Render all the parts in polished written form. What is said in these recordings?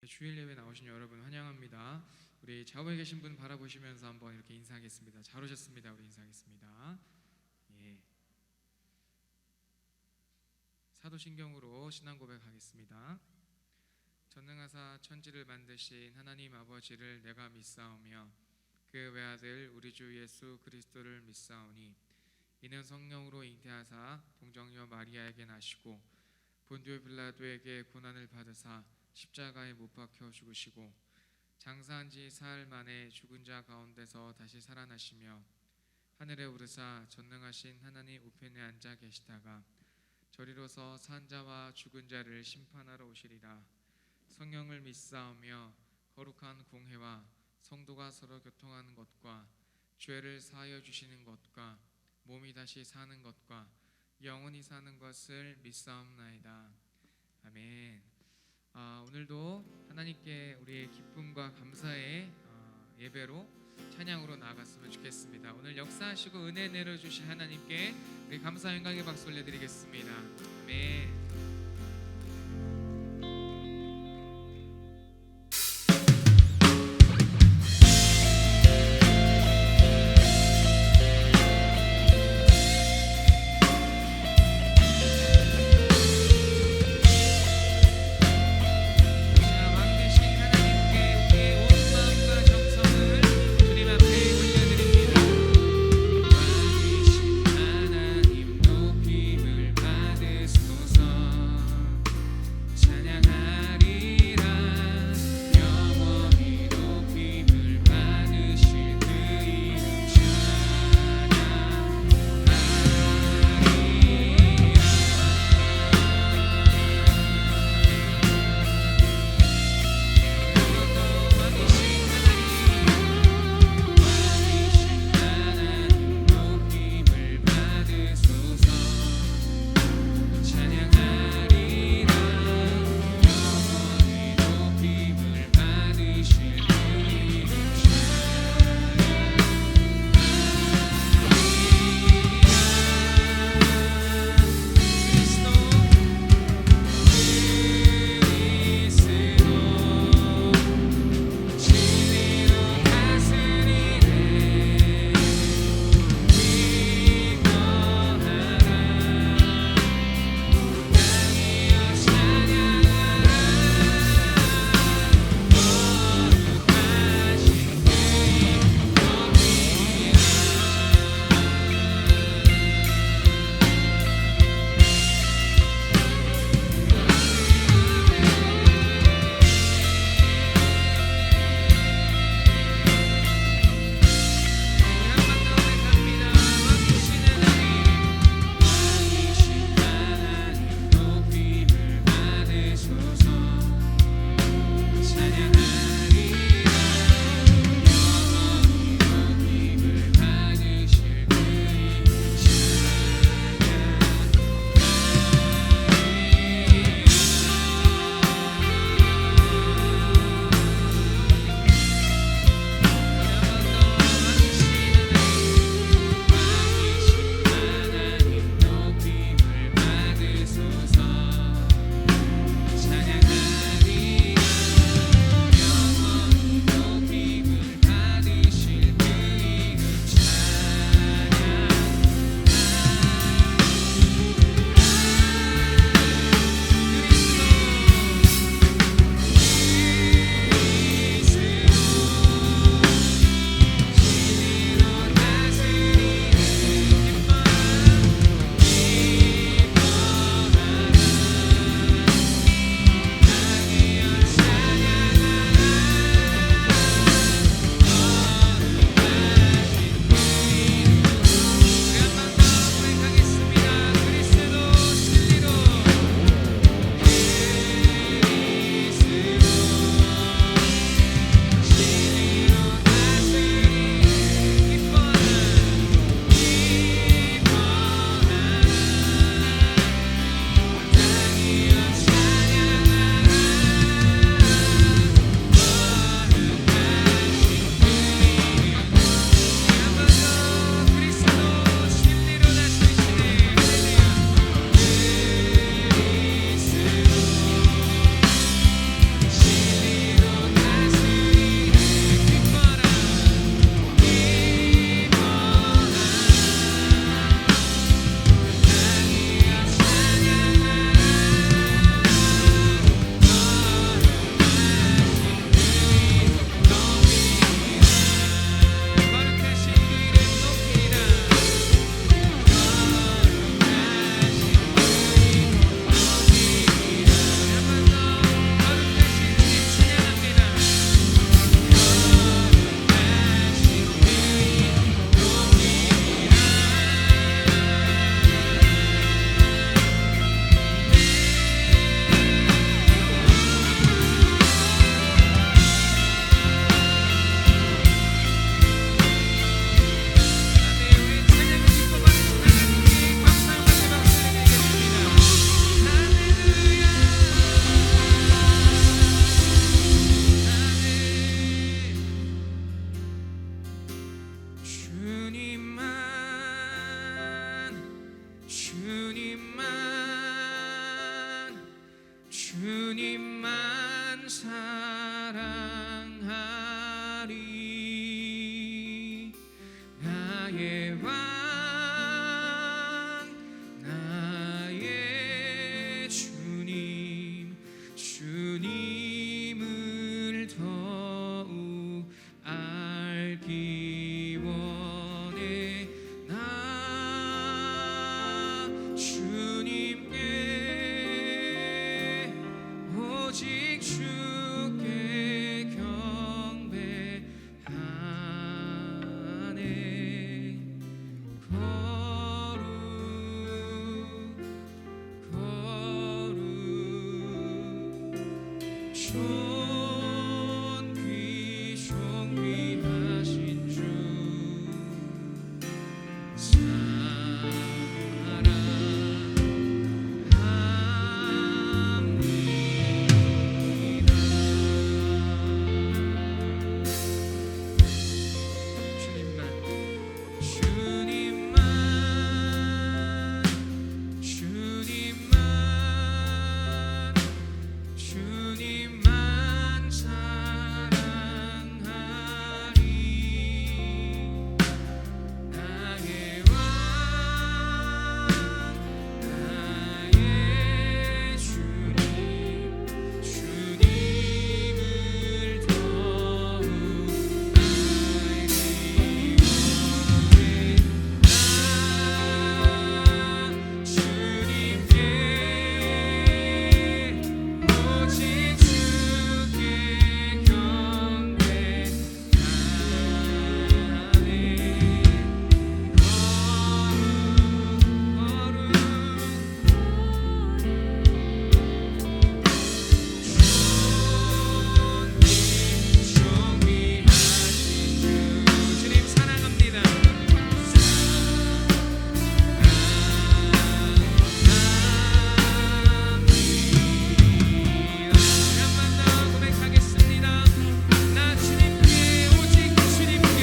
주일 예배 나오신 여러분 환영합니다. 우리 좌우에 계신 분 바라보시면서 한번 이렇게 인사하겠습니다. 잘 오셨습니다. 우리 인사하겠습니다. 예. 사도신경으로 신앙 고백하겠습니다. 전능하사 천지를 만드신 하나님 아버지를 내가 믿사오며 그 외아들 우리 주 예수 그리스도를 믿사오니 이는 성령으로 잉태하사 동정녀 마리아에게 나시고 본디오 빌라도에게 고난을 받으사 십자가에 못 박혀 죽으시고 장사한 지 사흘 만에 죽은 자 가운데서 다시 살아나시며 하늘에 오르사 전능하신 하나님 우편에 앉아 계시다가 저리로서 산 자와 죽은 자를 심판하러 오시리라. 성령을 믿사오며 거룩한 공회와 성도가 서로 교통하는 것과 죄를 사하여 주시는 것과 몸이 다시 사는 것과 영원히 사는 것을 믿사옵나이다. 아멘. 오늘도 하나님께 우리의 기쁨과 감사의 예배로 찬양으로 나아갔으면 좋겠습니다. 오늘 역사하시고 은혜 내려주신 하나님께 우리 감사 영광의 박수 올려드리겠습니다. 아멘. 하나님 높임을 받으소서. 사랑하리. 나의 왕 나의 주님 주님을 더욱 알기 원해. 나 주님께 오직 주께 경배하네. 거룩 존귀하신 주 주님만 사랑하리. 나의 왕 나의 주님 주님을 더욱 알기 원해. 나 주님께 오직 주께 경배하네. 존귀하신 주 주님 사랑합니다. 한 번 더 고백하겠습니다. 나 주님께 오직 주님께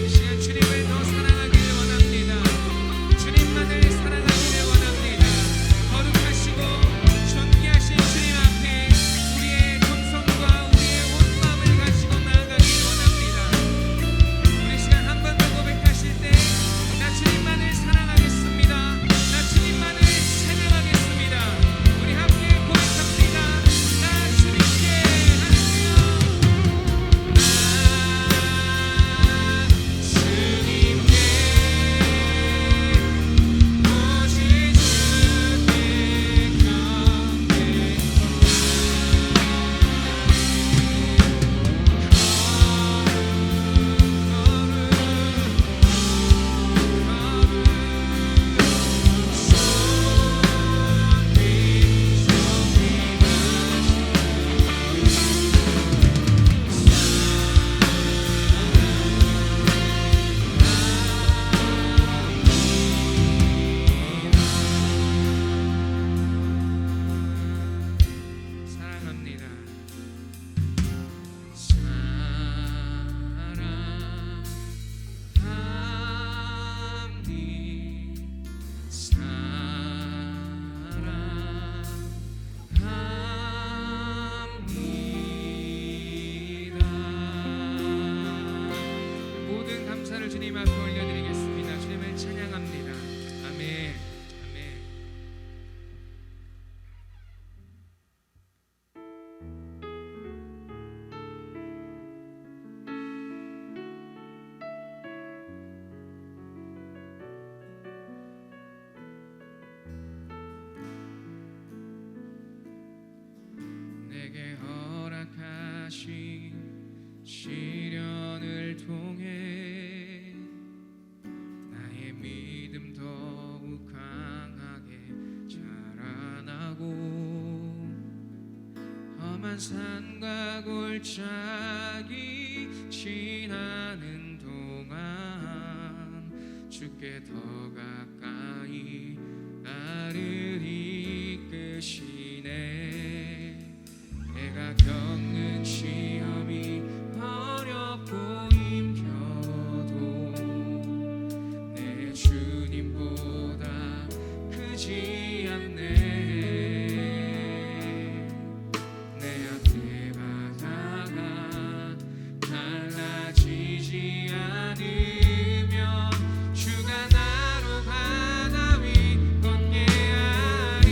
이 시간 주님을 더 사랑하기를 원합니다. 주님만을 사랑하기를 원합니다. 거룩하시고 존귀하신 주님 앞에 우리의 정성과 우리의 온 마음을 가지고 나아가기를 원합니다. 우리 시간 한 번 더 고백하실 때 나 주님만을 사랑하겠습니다. 나 주님만을 찬양하겠습니다. 우리 함께 고백합니다. 나 주님께 할렐루야. 주님께 오직 주께 사랑합니다. 모든 감사를 주님 앞에 올려드리겠습니다. 주님을 찬양합니다. 아멘. 아멘. 하신 시련을 통해 나의 믿음 더욱 강하게 자라나고 험한 산과 골짜기 지나는 동안 주께 더 가까이 나를 이끄시네. 내가 겪는 시험이 어렵고 힘겨도 내 주님보다 크지 않네. 내 앞에 바다가 달라지지 않으면 주가 나로 바다 위 걷게 하리.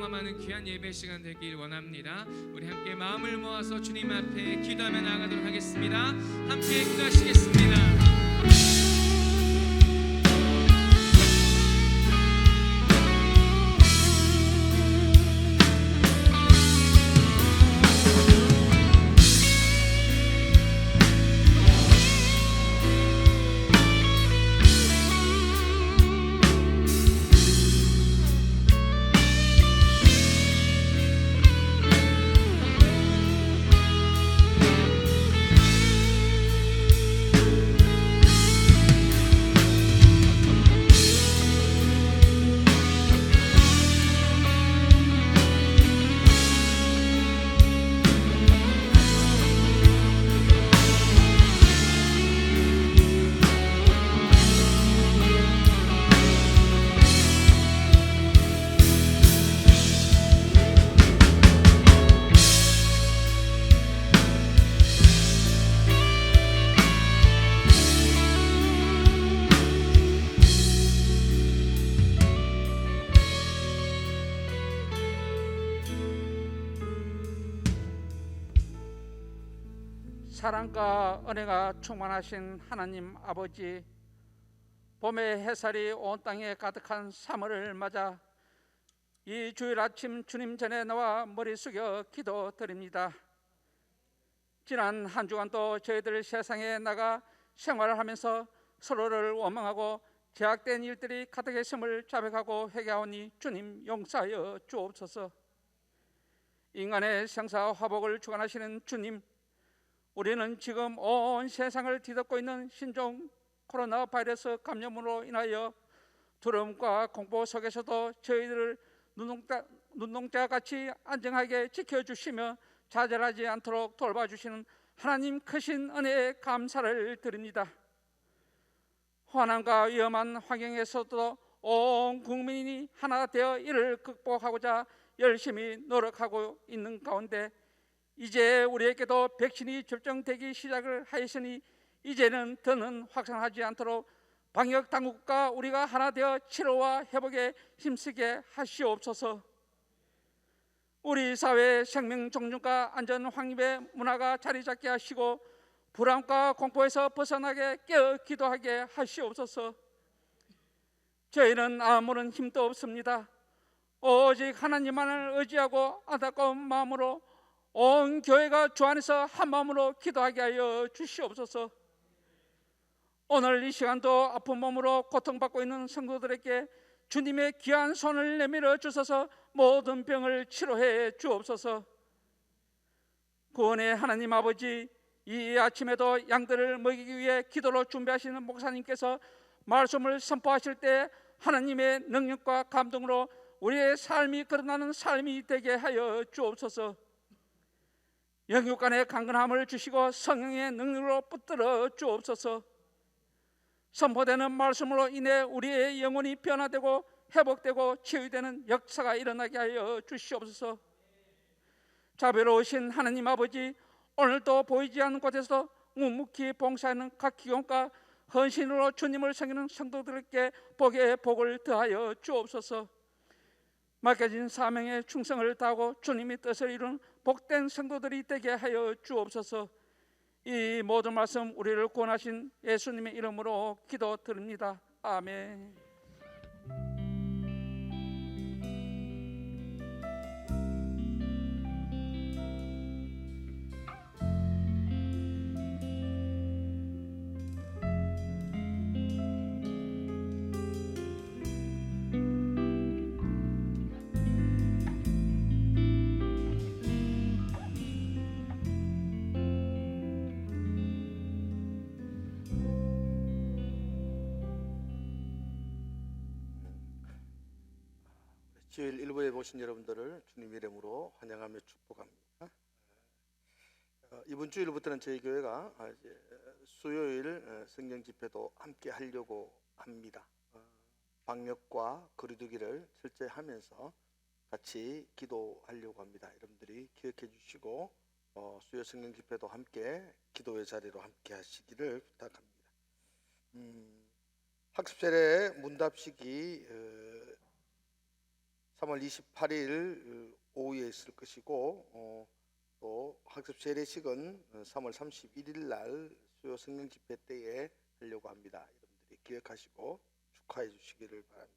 경험하는 귀한 예배 시간 되길 원합니다. 우리 함께 마음을 모아서 주님 앞에 기도하며 나아가도록 하겠습니다. 함께 기도하시겠습니다. 사랑과 은혜가 충만하신 하나님 아버지, 봄의 햇살이 온 땅에 가득한 3월을 맞아 이 주일 아침 주님 전에 나와 머리 숙여 기도드립니다. 지난 한 주간도 저희들 세상에 나가 생활하면서 서로를 원망하고 제약된 일들이 가득했음을 자백하고 회개하오니 주님 용서하여 주옵소서. 인간의 생사화복을 주관하시는 주님, 우리는 지금 온 세상을 뒤덮고 있는 신종 코로나 바이러스 감염으로 인하여 두려움과 공포 속에서도 저희들을 눈동자같이 안정하게 지켜주시며 좌절하지 않도록 돌봐주시는 하나님 크신 은혜에 감사를 드립니다. 환난과 위험한 환경에서도 온 국민이 하나 되어 이를 극복하고자 열심히 노력하고 있는 가운데 이제 우리에게도 백신이 접종되기 시작을 하였으니 이제는 더는 확산하지 않도록 방역 당국과 우리가 하나 되어 치료와 회복에 힘쓰게 하시옵소서. 우리 사회의 생명 존중과 안전 확립의 문화가 자리 잡게 하시고 불안과 공포에서 벗어나게 깨어 기도하게 하시옵소서. 저희는 아무런 힘도 없습니다. 오직 하나님만을 의지하고 안타까운 마음으로 온 교회가 주 안에서 한 마음으로 기도하게 하여 주시옵소서. 오늘 이 시간도 아픈 몸으로 고통받고 있는 성도들에게 주님의 귀한 손을 내밀어 주셔서 모든 병을 치료해 주옵소서. 구원의 하나님 아버지, 이 아침에도 양들을 먹이기 위해 기도로 준비하시는 목사님께서 말씀을 선포하실 때 하나님의 능력과 감동으로 우리의 삶이 거듭나는 삶이 되게 하여 주옵소서. 영육 간의 강건함을 주시고 성령의 능력으로 붙들어 주옵소서. 선포되는 말씀으로 인해 우리의 영혼이 변화되고 회복되고 치유되는 역사가 일어나게 하여 주시옵소서. 자비로우신 하나님 아버지, 오늘도 보이지 않는 곳에서 묵묵히 봉사하는 각 기관과 헌신으로 주님을 섬기는 성도들에게 복의 복을 더하여 주옵소서. 맡겨진 사명에 충성을 다하고 주님의 뜻을 이룬 복된 성도들이 되게 하여 주옵소서. 이 모든 말씀 우리를 구원하신 예수님의 이름으로 기도드립니다. 아멘. 주일 일부에 보신 여러분들을 주님 이름으로 환영하며 축복합니다. 이번 주일부터는 저희 교회가 수요일 성경 집회도 함께 하려고 합니다. 방역과 거리두기를 철저히 하면서 같이 기도하려고 합니다. 여러분들이 기억해 주시고 수요 성경 집회도 함께 기도의 자리로 함께 하시기를 부탁합니다. 학습 세례 문답식이 3월 28일 오후에 있을 것이고 또 학습 세례식은 3월 31일 날 수요 성령 집회 때에 하려고 합니다. 여러분들이 기억하시고 축하해 주시기를 바랍니다.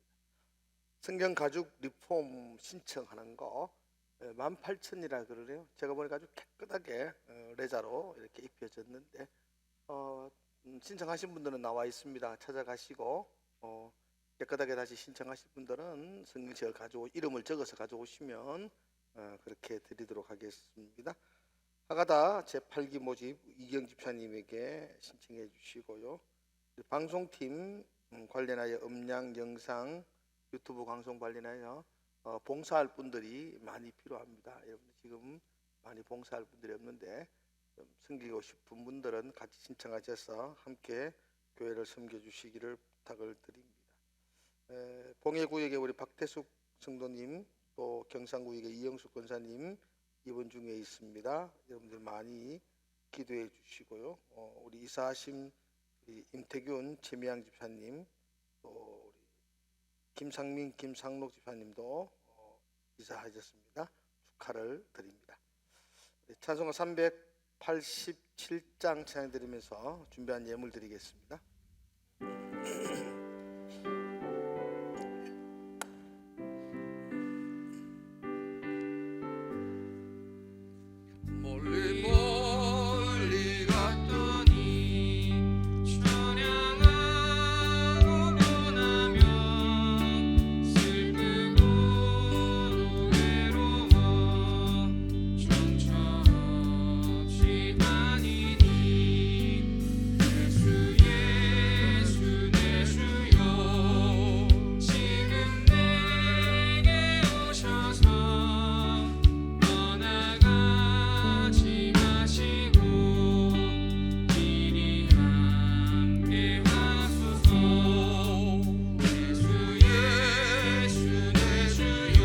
성경 가죽 리폼 신청하는 거 18,000이라 그러네요. 제가 보니까 아주 깨끗하게 레자로 이렇게 입혀졌는데 신청하신 분들은 나와 있습니다. 찾아가시고 깨끗하게 다시 신청하실 분들은 성경책을 이름을 적어서 가져오시면 그렇게 드리도록 하겠습니다. 하가다 제8기 모집 이경 집사님에게 신청해 주시고요. 방송팀 관련하여 음량, 영상, 유튜브 방송 관련하여 봉사할 분들이 많이 필요합니다. 여러분 지금 많이 봉사할 분들이 없는데 섬기고 싶은 분들은 같이 신청하셔서 함께 교회를 섬겨주시기를 부탁을 드립니다. 봉해구역에 우리 박태숙 성도님, 또 경상구역에 이영숙 권사님 이번 중에 있습니다. 여러분들 많이 기도해 주시고요. 우리 이사하심 임태균 최미양 집사님, 또 우리 김상민 김상록 집사님도 이사하셨습니다. 축하를 드립니다. 찬송가 387장 찬양 드리면서 준비한 예물 드리겠습니다. 멀리 멀리 갔더니 찬양하고 변하며 슬프고 외로워 정처없이 다니니 예수 예수 내 주여 지금 내게 오셔서 떠나가지 마시고 길이 함께 하소서. 예수 예수 내 주여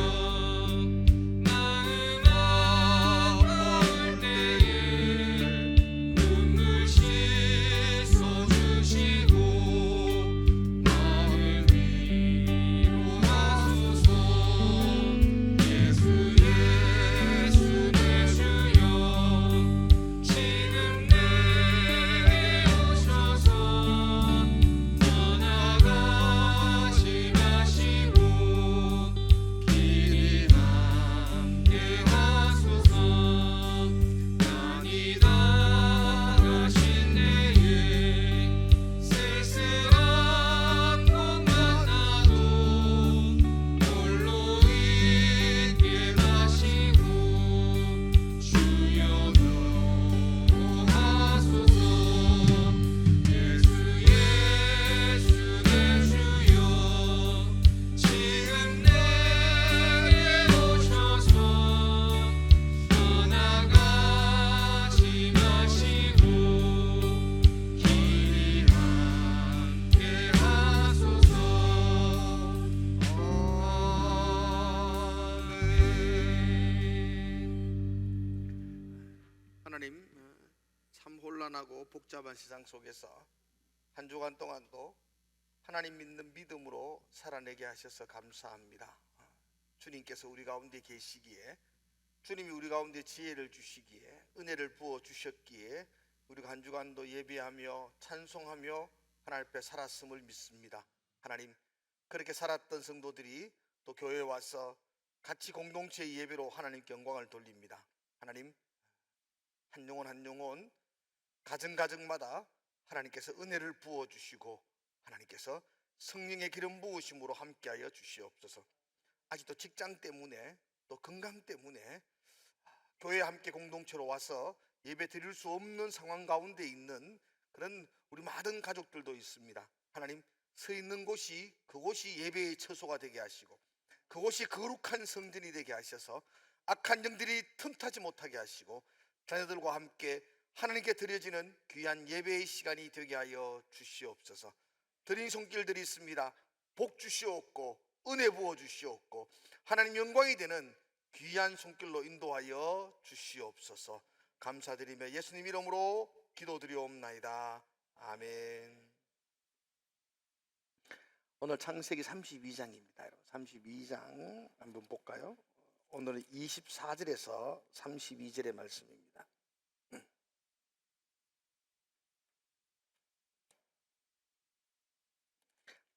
마음 아파올 때에 눈물 씻어주시고 마음을 위로하소서. 예수 예수 내 주여 지금 내게 오셔서 떠나가지 마시고 길이 함께 하소서. 땅이 나가신 내에 쓸쓸한 곳만 나도 홀로 있게 마시고 주여 보호하소서. 예수 예수 내 주여 지금 내게 오셔서 떠나가지 마시고 길이 함께 하소서. 하나님, 참 혼란하고 복잡한 세상 속에서 한 주간 동안도 하나님 믿는 믿음으로 살아내게 하셔서 감사합니다. 주님께서 우리 가운데 계시기에, 주님이 우리 가운데 지혜를 주시기에, 은혜를 부어 주셨기에 우리가 한 주간도 예배하며 찬송하며 하나님 앞에 살았음을 믿습니다. 하나님, 그렇게 살았던 성도들이 또 교회에 와서 같이 공동체의 예배로 하나님께 영광을 돌립니다. 하나님, 한 영혼 한 영혼 가정가정마다 하나님께서 은혜를 부어주시고 하나님께서 성령의 기름 부으심으로 함께하여 주시옵소서. 아직도 직장 때문에 또 건강 때문에 교회에 함께 공동체로 와서 예배 드릴 수 없는 상황 가운데 있는 그런 우리 많은 가족들도 있습니다. 하나님, 서 있는 곳이 그곳이 예배의 처소가 되게 하시고 그곳이 거룩한 성전이 되게 하셔서 악한 영들이 틈타지 못하게 하시고 자녀들과 함께 하나님께 드려지는 귀한 예배의 시간이 되게 하여 주시옵소서. 드린 손길들이 있습니다. 복 주시옵고 은혜 부어 주시옵고 하나님 영광이 되는 귀한 손길로 인도하여 주시옵소서. 감사드리며 예수님 이름으로 기도드리옵나이다. 아멘. 오늘 창세기 32장입니다. 여러분. 32장 한번 볼까요? 오늘은 24절에서 32절의 말씀입니다.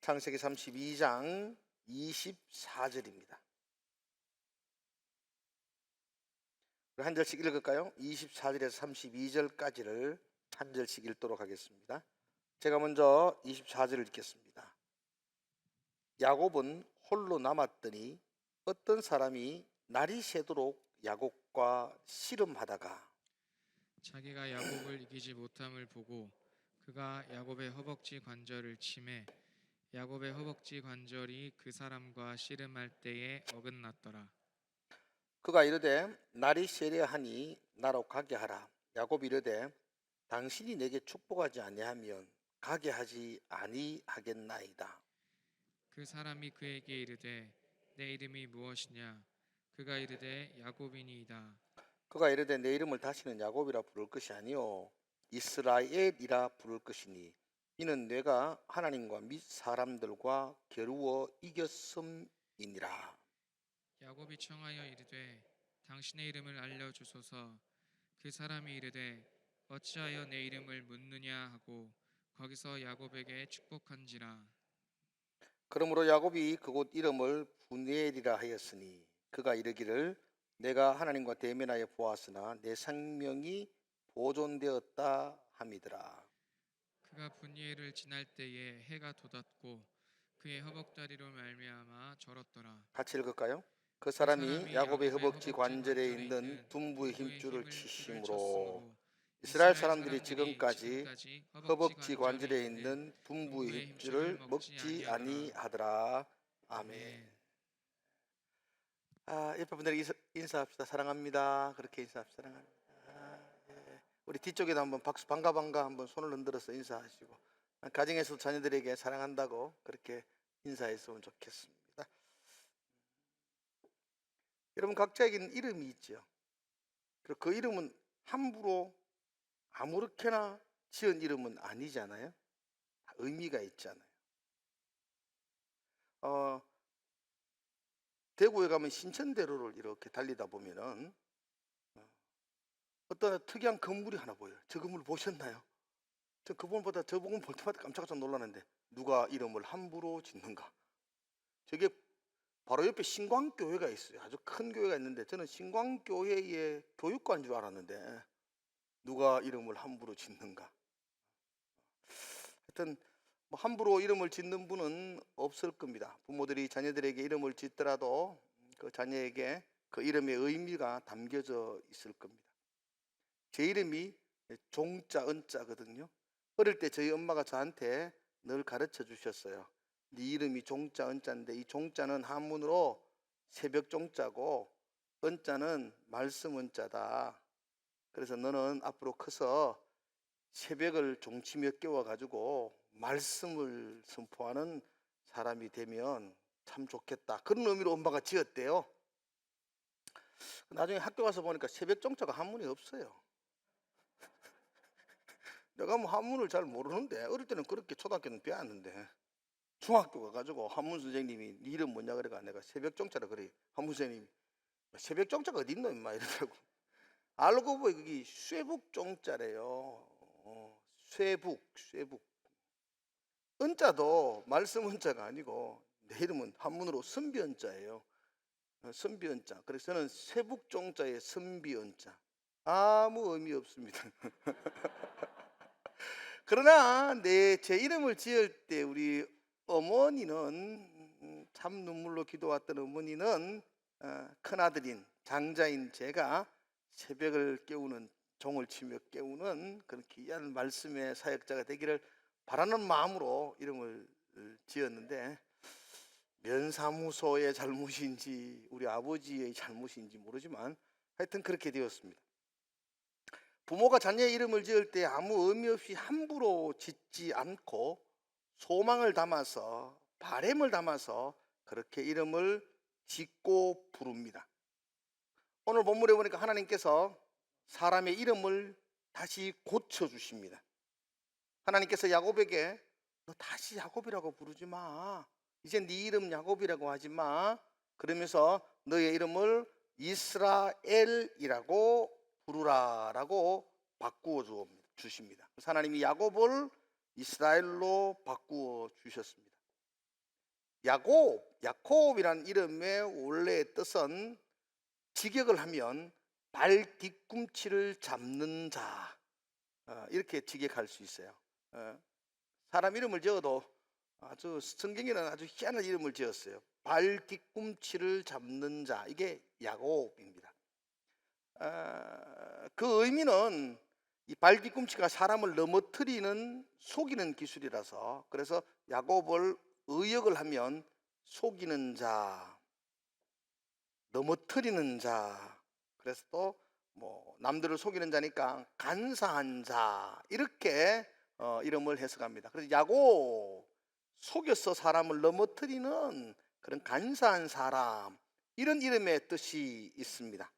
창세기 32장 24절입니다. 한 절씩 읽을까요? 24절에서 32절까지를 한 절씩 읽도록 하겠습니다. 제가 먼저 24절을 읽겠습니다. 야곱은 홀로 남았더니 어떤 사람이 날이 새도록 야곱과 씨름하다가 자기가 야곱을 이기지 못함을 보고 그가 야곱의 허벅지 관절을 치매 야곱의 허벅지 관절이 그 사람과 씨름할 때에 어긋났더라. 그가 이르되 날이 새려 하니 나로 가게 하라. 야곱이 이르되 당신이 내게 축복하지 아니하면 가게 하지 아니하겠나이다. 그 사람이 그에게 이르되 내 이름이 무엇이냐? 그가 이르되 야곱이니이다. 그가 이르되 내 이름을 다시는 야곱이라 부를 것이 아니요 이스라엘이라 부를 것이니 이는 내가 하나님과 및 사람들과 겨루어 이겼음이니라. 야곱이 청하여 이르되 당신의 이름을 알려주소서. 그 사람이 이르되 어찌하여 내 이름을 묻느냐 하고 거기서 야곱에게 축복한지라. 그러므로 야곱이 그곳 이름을 분엘이라 하였으니 그가 이르기를 내가 하나님과 대면하여 보았으나 내 생명이 보존되었다 함이더라. 그가 분이엘을 지날 때에 해가 돋았고 그의 허벅다리로 말미암아 절었더라. 같이 읽을까요? 그 사람이 사람이 야곱의 허벅지 관절에 있는 둔부의 힘줄을 치심으로 이스라엘 사람들이 지금까지 허벅지 관절에 있는 둔부의 힘줄을 먹지 아니하더라. 아멘. 옆에 분들에게 인사합시다. 사랑합니다. 그렇게 인사합시다. 사랑합니다. 예. 우리 뒤쪽에도 한번 박수 반가 한번 손을 흔들어서 인사하시고 가정에서 자녀들에게 사랑한다고 그렇게 인사했으면 좋겠습니다. 여러분 각자에게는 이름이 있죠. 그리고 그 이름은 함부로 아무렇게나 지은 이름은 아니잖아요. 의미가 있잖아요. 대구에 가면 신천대로를 이렇게 달리다 보면은 어떤 특이한 건물이 하나 보여요. 저 건물 보셨나요? 저 그분보다 저 부분 볼 때마다 깜짝깜짝 놀라는데 누가 이름을 함부로 짓는가? 저게 바로 옆에 신광교회가 있어요. 아주 큰 교회가 있는데 저는 신광교회의 교육관인 줄 알았는데 누가 이름을 함부로 짓는가? 하여튼 뭐 함부로 이름을 짓는 분은 없을 겁니다. 부모들이 자녀들에게 이름을 짓더라도 그 자녀에게 그 이름의 의미가 담겨져 있을 겁니다. 제 이름이 종자 은자거든요. 어릴 때 저희 엄마가 저한테 늘 가르쳐 주셨어요. 네 이름이 종자 은자인데 이 종자는 한문으로 새벽 종자고 은자는 말씀 은자다. 그래서 너는 앞으로 커서 새벽을 종치며 깨워가지고 말씀을 선포하는 사람이 되면 참 좋겠다. 그런 의미로 엄마가 지었대요. 나중에 학교 가서 보니까 새벽 종자가 한문이 없어요. 내가 뭐 한문을 잘 모르는데 어릴 때는 그렇게 초등학교는 배웠는데 중학교 가가지고 한문 선생님이 네 이름 뭐냐 그래가 내가 새벽 종자라 그래. 한문 선생님이 새벽 종자가 어디 있노 임마 이러더라고. 알고 보니 그게 쇠북 종자래요. 쇠북. 은자도 말씀 은자가 아니고 내 이름은 한문으로 선비 은자예요. 선비 은자. 그래서 저는 쇠북 종자의 선비 은자. 아무 의미 없습니다. 그러나 제 이름을 지을 때 우리 어머니는 참 눈물로 기도왔던 어머니는 큰아들인 장자인 제가 새벽을 깨우는 종을 치며 깨우는 그런 귀한 말씀의 사역자가 되기를 바라는 마음으로 이름을 지었는데 면사무소의 잘못인지 우리 아버지의 잘못인지 모르지만 하여튼 그렇게 되었습니다. 부모가 자녀의 이름을 지을 때 아무 의미 없이 함부로 짓지 않고 소망을 담아서 바램을 담아서 그렇게 이름을 짓고 부릅니다. 오늘 본문에 보니까 하나님께서 사람의 이름을 다시 고쳐주십니다. 하나님께서 야곱에게 너 다시 야곱이라고 부르지 마. 이제 네 이름 야곱이라고 하지 마. 그러면서 너의 이름을 이스라엘이라고 부르라라고 바꾸어 주십니다. 그래서 하나님이 야곱을 이스라엘로 바꾸어 주셨습니다. 야곱이라는 이름의 원래의 뜻은 직역을 하면 발 뒤꿈치를 잡는 자, 이렇게 직역할 수 있어요. 사람 이름을 지어도 아주 성경에는 아주 희한한 이름을 지었어요. 발 뒤꿈치를 잡는 자, 이게 야곱입니다. 그 의미는 이 발 뒤꿈치가 사람을 넘어뜨리는 속이는 기술이라서, 그래서 야곱을 의역을 하면 속이는 자, 넘어뜨리는 자, 그래서 또 뭐 남들을 속이는 자니까 간사한 자, 이렇게 이름을 해석합니다. 그래서 야곱, 속여서 사람을 넘어뜨리는 그런 간사한 사람, 이런 이름의 뜻이 있습니다.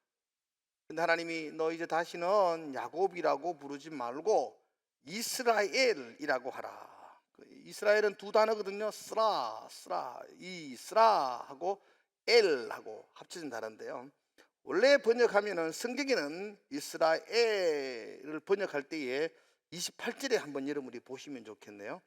근데 하나님이 너 이제 다시는 야곱이라고 부르지 말고 이스라엘이라고 하라. 이스라엘은 두 단어거든요. 스라, 이 스라하고 엘하고 합쳐진 단어인데요. 원래 번역하면은, 성경에는 이스라엘을 번역할 때에 28절에 한번 여러분이 보시면 좋겠네요.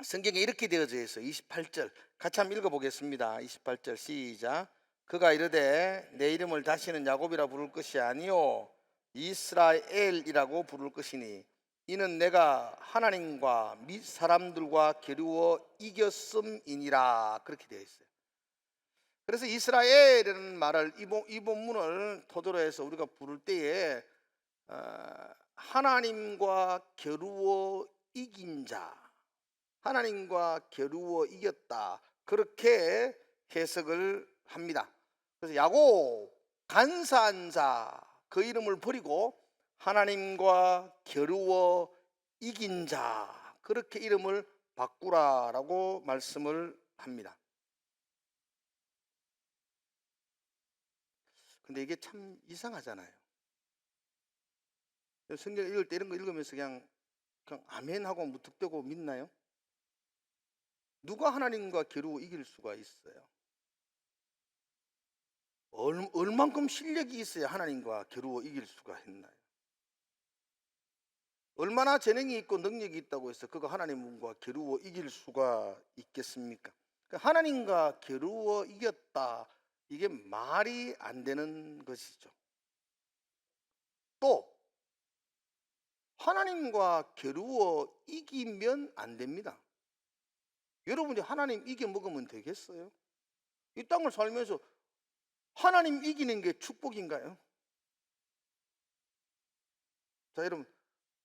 성경에 이렇게 되어져 있어요. 28절 같이 한번 읽어보겠습니다. 28절 시작. 그가 이르되 내 이름을 다시는 야곱이라 부를 것이 아니요 이스라엘이라고 부를 것이니 이는 내가 하나님과 및 사람들과 겨루어 이겼음이니라. 그렇게 되어 있어요. 그래서 이스라엘이라는 말을, 이 본문을 토대로 해서 우리가 부를 때에 하나님과 겨루어 이긴 자, 하나님과 겨루어 이겼다, 그렇게 해석을 합니다. 그래서 야곱, 간사한 자, 그 이름을 버리고 하나님과 겨루어 이긴 자, 그렇게 이름을 바꾸라라고 말씀을 합니다. 근데 이게 참 이상하잖아요. 성경 읽을 때 이런 거 읽으면서 그냥 아멘하고 무턱대고 믿나요? 누가 하나님과 겨루어 이길 수가 있어요? 얼만큼 실력이 있어야 하나님과 겨루어 이길 수가 있나요? 얼마나 재능이 있고 능력이 있다고 해서 그가 하나님과 겨루어 이길 수가 있겠습니까? 하나님과 겨루어 이겼다, 이게 말이 안 되는 것이죠. 또 하나님과 겨루어 이기면 안 됩니다. 여러분이 하나님 이겨 먹으면 되겠어요? 이 땅을 살면서 하나님 이기는 게 축복인가요? 자, 여러분,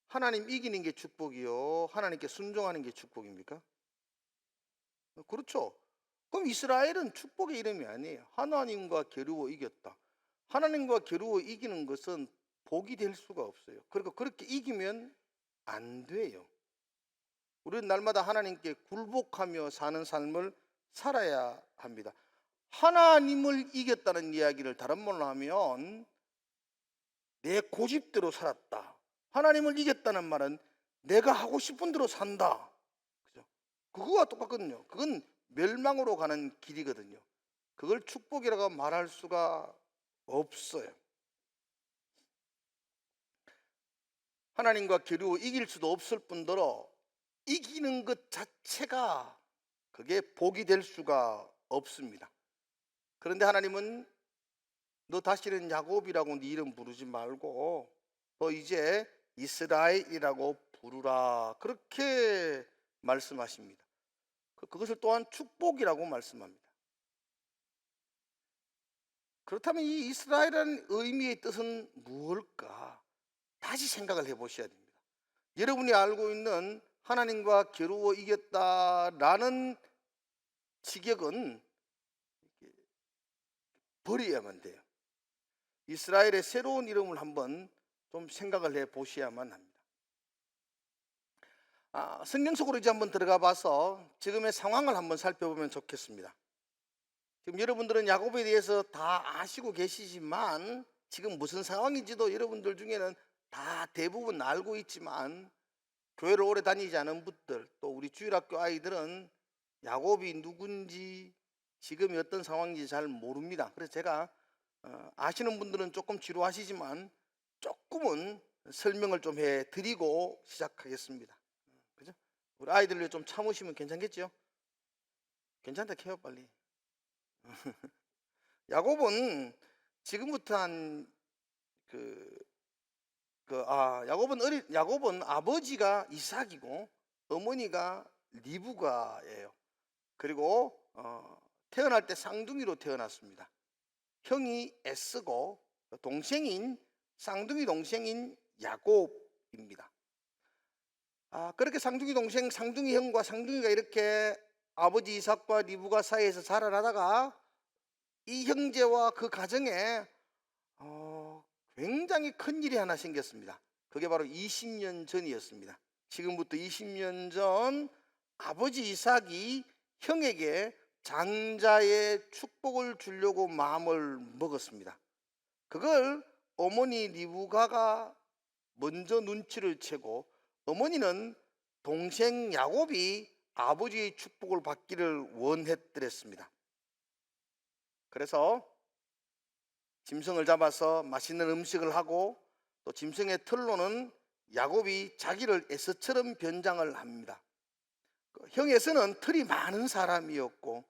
하나님 이기는 게 축복이요, 하나님께 순종하는 게 축복입니까? 그렇죠. 그럼 이스라엘은 축복의 이름이 아니에요. 하나님과 겨루어 이겼다. 하나님과 겨루어 이기는 것은 복이 될 수가 없어요. 그러니까 그렇게 이기면 안 돼요. 우리는 날마다 하나님께 굴복하며 사는 삶을 살아야 합니다. 하나님을 이겼다는 이야기를 다른 말로 하면 내 고집대로 살았다. 하나님을 이겼다는 말은 내가 하고 싶은 대로 산다. 그죠? 그거와 똑같거든요. 그건 멸망으로 가는 길이거든요. 그걸 축복이라고 말할 수가 없어요. 하나님과 겨루어 이길 수도 없을 뿐더러 이기는 것 자체가 그게 복이 될 수가 없습니다. 그런데 하나님은 너 다시는 야곱이라고 네 이름 부르지 말고 너 이제 이스라엘이라고 부르라, 그렇게 말씀하십니다. 그것을 또한 축복이라고 말씀합니다. 그렇다면 이 이스라엘이라는 의미의 뜻은 무엇일까? 다시 생각을 해보셔야 됩니다. 여러분이 알고 있는 하나님과 겨루어 이겼다라는 직역은 버려야만 돼요. 이스라엘의 새로운 이름을 한번 좀 생각을 해보셔야만 합니다. 성경 속으로 이제 한번 들어가 봐서 지금의 상황을 한번 살펴보면 좋겠습니다. 지금 여러분들은 야곱에 대해서 다 아시고 계시지만 지금 무슨 상황인지도 여러분들 중에는 다 대부분 알고 있지만 교회를 오래 다니지 않은 분들, 또 우리 주일학교 아이들은 야곱이 누군지 지금이 어떤 상황인지 잘 모릅니다. 그래서 제가 아시는 분들은 조금 지루하시지만 조금은 설명을 좀 해드리고 시작하겠습니다. 그죠? 우리 아이들을 좀 참으시면 괜찮겠죠? 괜찮다 해요 빨리. 야곱은 지금부터 야곱은 아버지가 이삭이고 어머니가 리브가예요. 그리고 태어날 때 쌍둥이로 태어났습니다. 형이 에스고 쌍둥이 동생인 야곱입니다. 그렇게 쌍둥이 형과 쌍둥이가 이렇게 아버지 이삭과 리브가 사이에서 자라나다가 이 형제와 그 가정에 굉장히 큰 일이 하나 생겼습니다. 그게 바로 20년 전이었습니다. 지금부터 20년 전 아버지 이삭이 형에게 장자의 축복을 주려고 마음을 먹었습니다. 그걸 어머니 리브가가 먼저 눈치를 채고 어머니는 동생 야곱이 아버지의 축복을 받기를 원했더랬습니다. 그래서 짐승을 잡아서 맛있는 음식을 하고 또 짐승의 털로는 야곱이 자기를 에서처럼 변장을 합니다. 형 에서는 털이 많은 사람이었고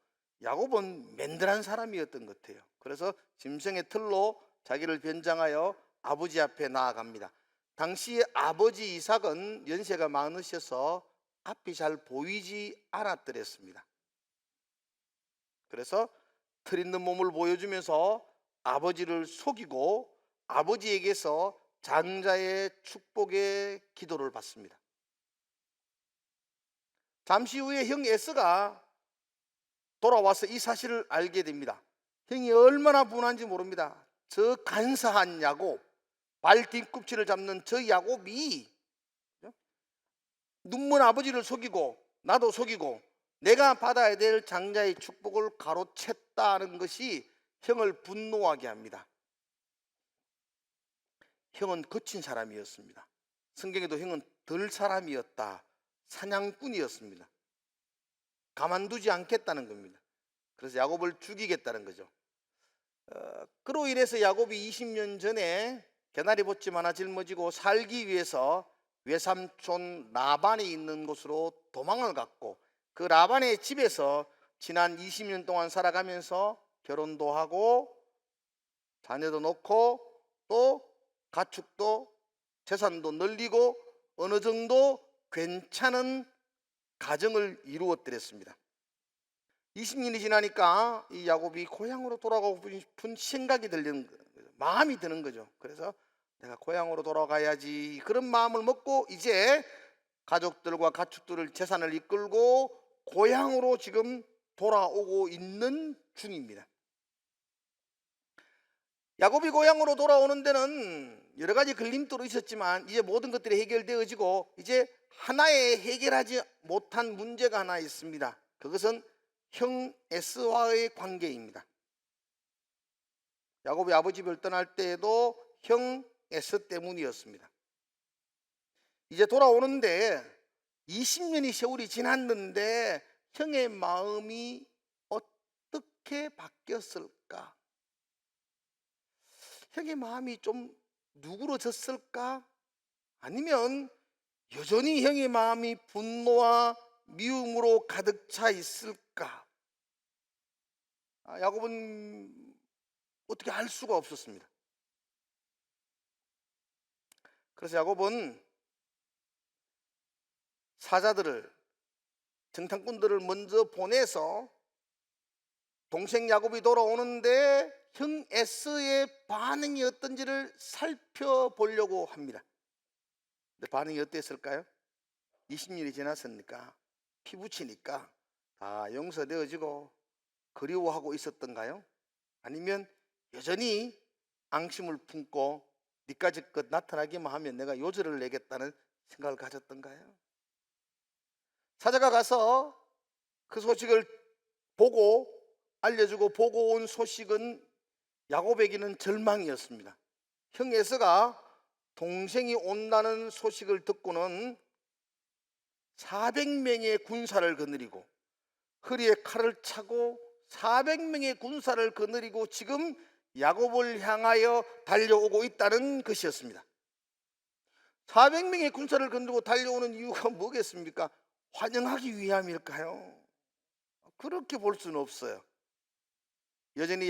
야곱은 맨들한 사람이었던 것 같아요. 그래서 짐승의 털로 자기를 변장하여 아버지 앞에 나아갑니다. 당시 아버지 이삭은 연세가 많으셔서 앞이 잘 보이지 않았더랬습니다. 그래서 털 있는 몸을 보여주면서 아버지를 속이고 아버지에게서 장자의 축복의 기도를 받습니다. 잠시 후에 형 에스가 돌아와서 이 사실을 알게 됩니다. 형이 얼마나 분한지 모릅니다. 저 간사한 야곱, 발 뒤꿈치를 잡는 저 야곱이 눈먼 아버지를 속이고 나도 속이고 내가 받아야 될 장자의 축복을 가로챘다는 것이 형을 분노하게 합니다. 형은 거친 사람이었습니다. 성경에도 형은 덜 사람이었다, 사냥꾼이었습니다. 가만두지 않겠다는 겁니다. 그래서 야곱을 죽이겠다는 거죠. 그로 인해서 야곱이 20년 전에 개나리 보침 하나 짊어지고 살기 위해서 외삼촌 라반이 있는 곳으로 도망을 갔고 그 라반의 집에서 지난 20년 동안 살아가면서 결혼도 하고 자녀도 놓고 또 가축도 재산도 늘리고 어느 정도 괜찮은 가정을 이루었더랬습니다. 20년이 지나니까 이 야곱이 고향으로 돌아가고 싶은 생각이 들는 거예요. 마음이 드는 거죠. 그래서 내가 고향으로 돌아가야지 그런 마음을 먹고 이제 가족들과 가축들을 재산을 이끌고 고향으로 지금 돌아오고 있는 중입니다. 야곱이 고향으로 돌아오는 데는 여러 가지 걸림돌이 있었지만 이제 모든 것들이 해결되어지고 이제 하나의 해결하지 못한 문제가 하나 있습니다. 그것은 형 에스와의 관계입니다. 야곱이 아버지 집을 떠날 때에도 형 에스 때문이었습니다. 이제 돌아오는데 20년이 세월이 지났는데 형의 마음이 어떻게 바뀌었을까? 형의 마음이 좀 누그러졌을까? 아니면 여전히 형의 마음이 분노와 미움으로 가득 차 있을까? 야곱은 어떻게 알 수가 없었습니다. 그래서 야곱은 사자들을, 정탐꾼들을 먼저 보내서 동생 야곱이 돌아오는데 형 에스의 반응이 어떤지를 살펴보려고 합니다. 근데 반응이 어땠을까요? 20년이 지났으니까 피부치니까 다 용서되어지고 그리워하고 있었던가요? 아니면 여전히 앙심을 품고 니까짓 나타나기만 하면 내가 요절을 내겠다는 생각을 가졌던가요? 사자가 가서 그 소식을 보고 알려주고 보고 온 소식은 야곱에게는 절망이었습니다. 형 에서가 동생이 온다는 소식을 듣고는 400명의 군사를 거느리고 허리에 칼을 차고 400명의 군사를 거느리고 지금 야곱을 향하여 달려오고 있다는 것이었습니다. 400명의 군사를 거느리고 달려오는 이유가 뭐겠습니까? 환영하기 위함일까요? 그렇게 볼 수는 없어요. 여전히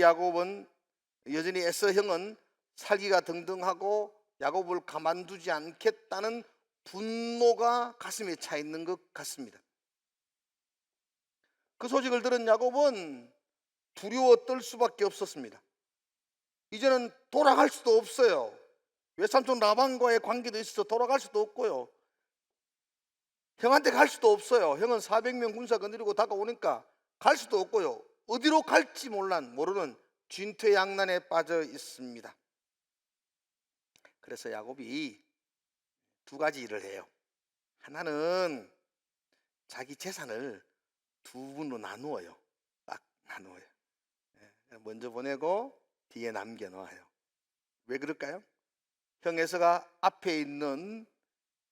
에서 형은 살기가 등등하고 야곱을 가만두지 않겠다는 분노가 가슴에 차 있는 것 같습니다. 그 소식을 들은 야곱은 두려워 떨 수밖에 없었습니다. 이제는 돌아갈 수도 없어요. 외삼촌 라반과의 관계도 있어서 돌아갈 수도 없고요. 형한테 갈 수도 없어요. 형은 400명 군사 거느리고 다가오니까 갈 수도 없고요. 어디로 갈지 모르는 진퇴양난에 빠져 있습니다. 그래서 야곱이 두 가지 일을 해요. 하나는 자기 재산을 두 분으로 나누어요. 딱 나누어요. 먼저 보내고 뒤에 남겨놓아요. 왜 그럴까요? 형 에서가 앞에 있는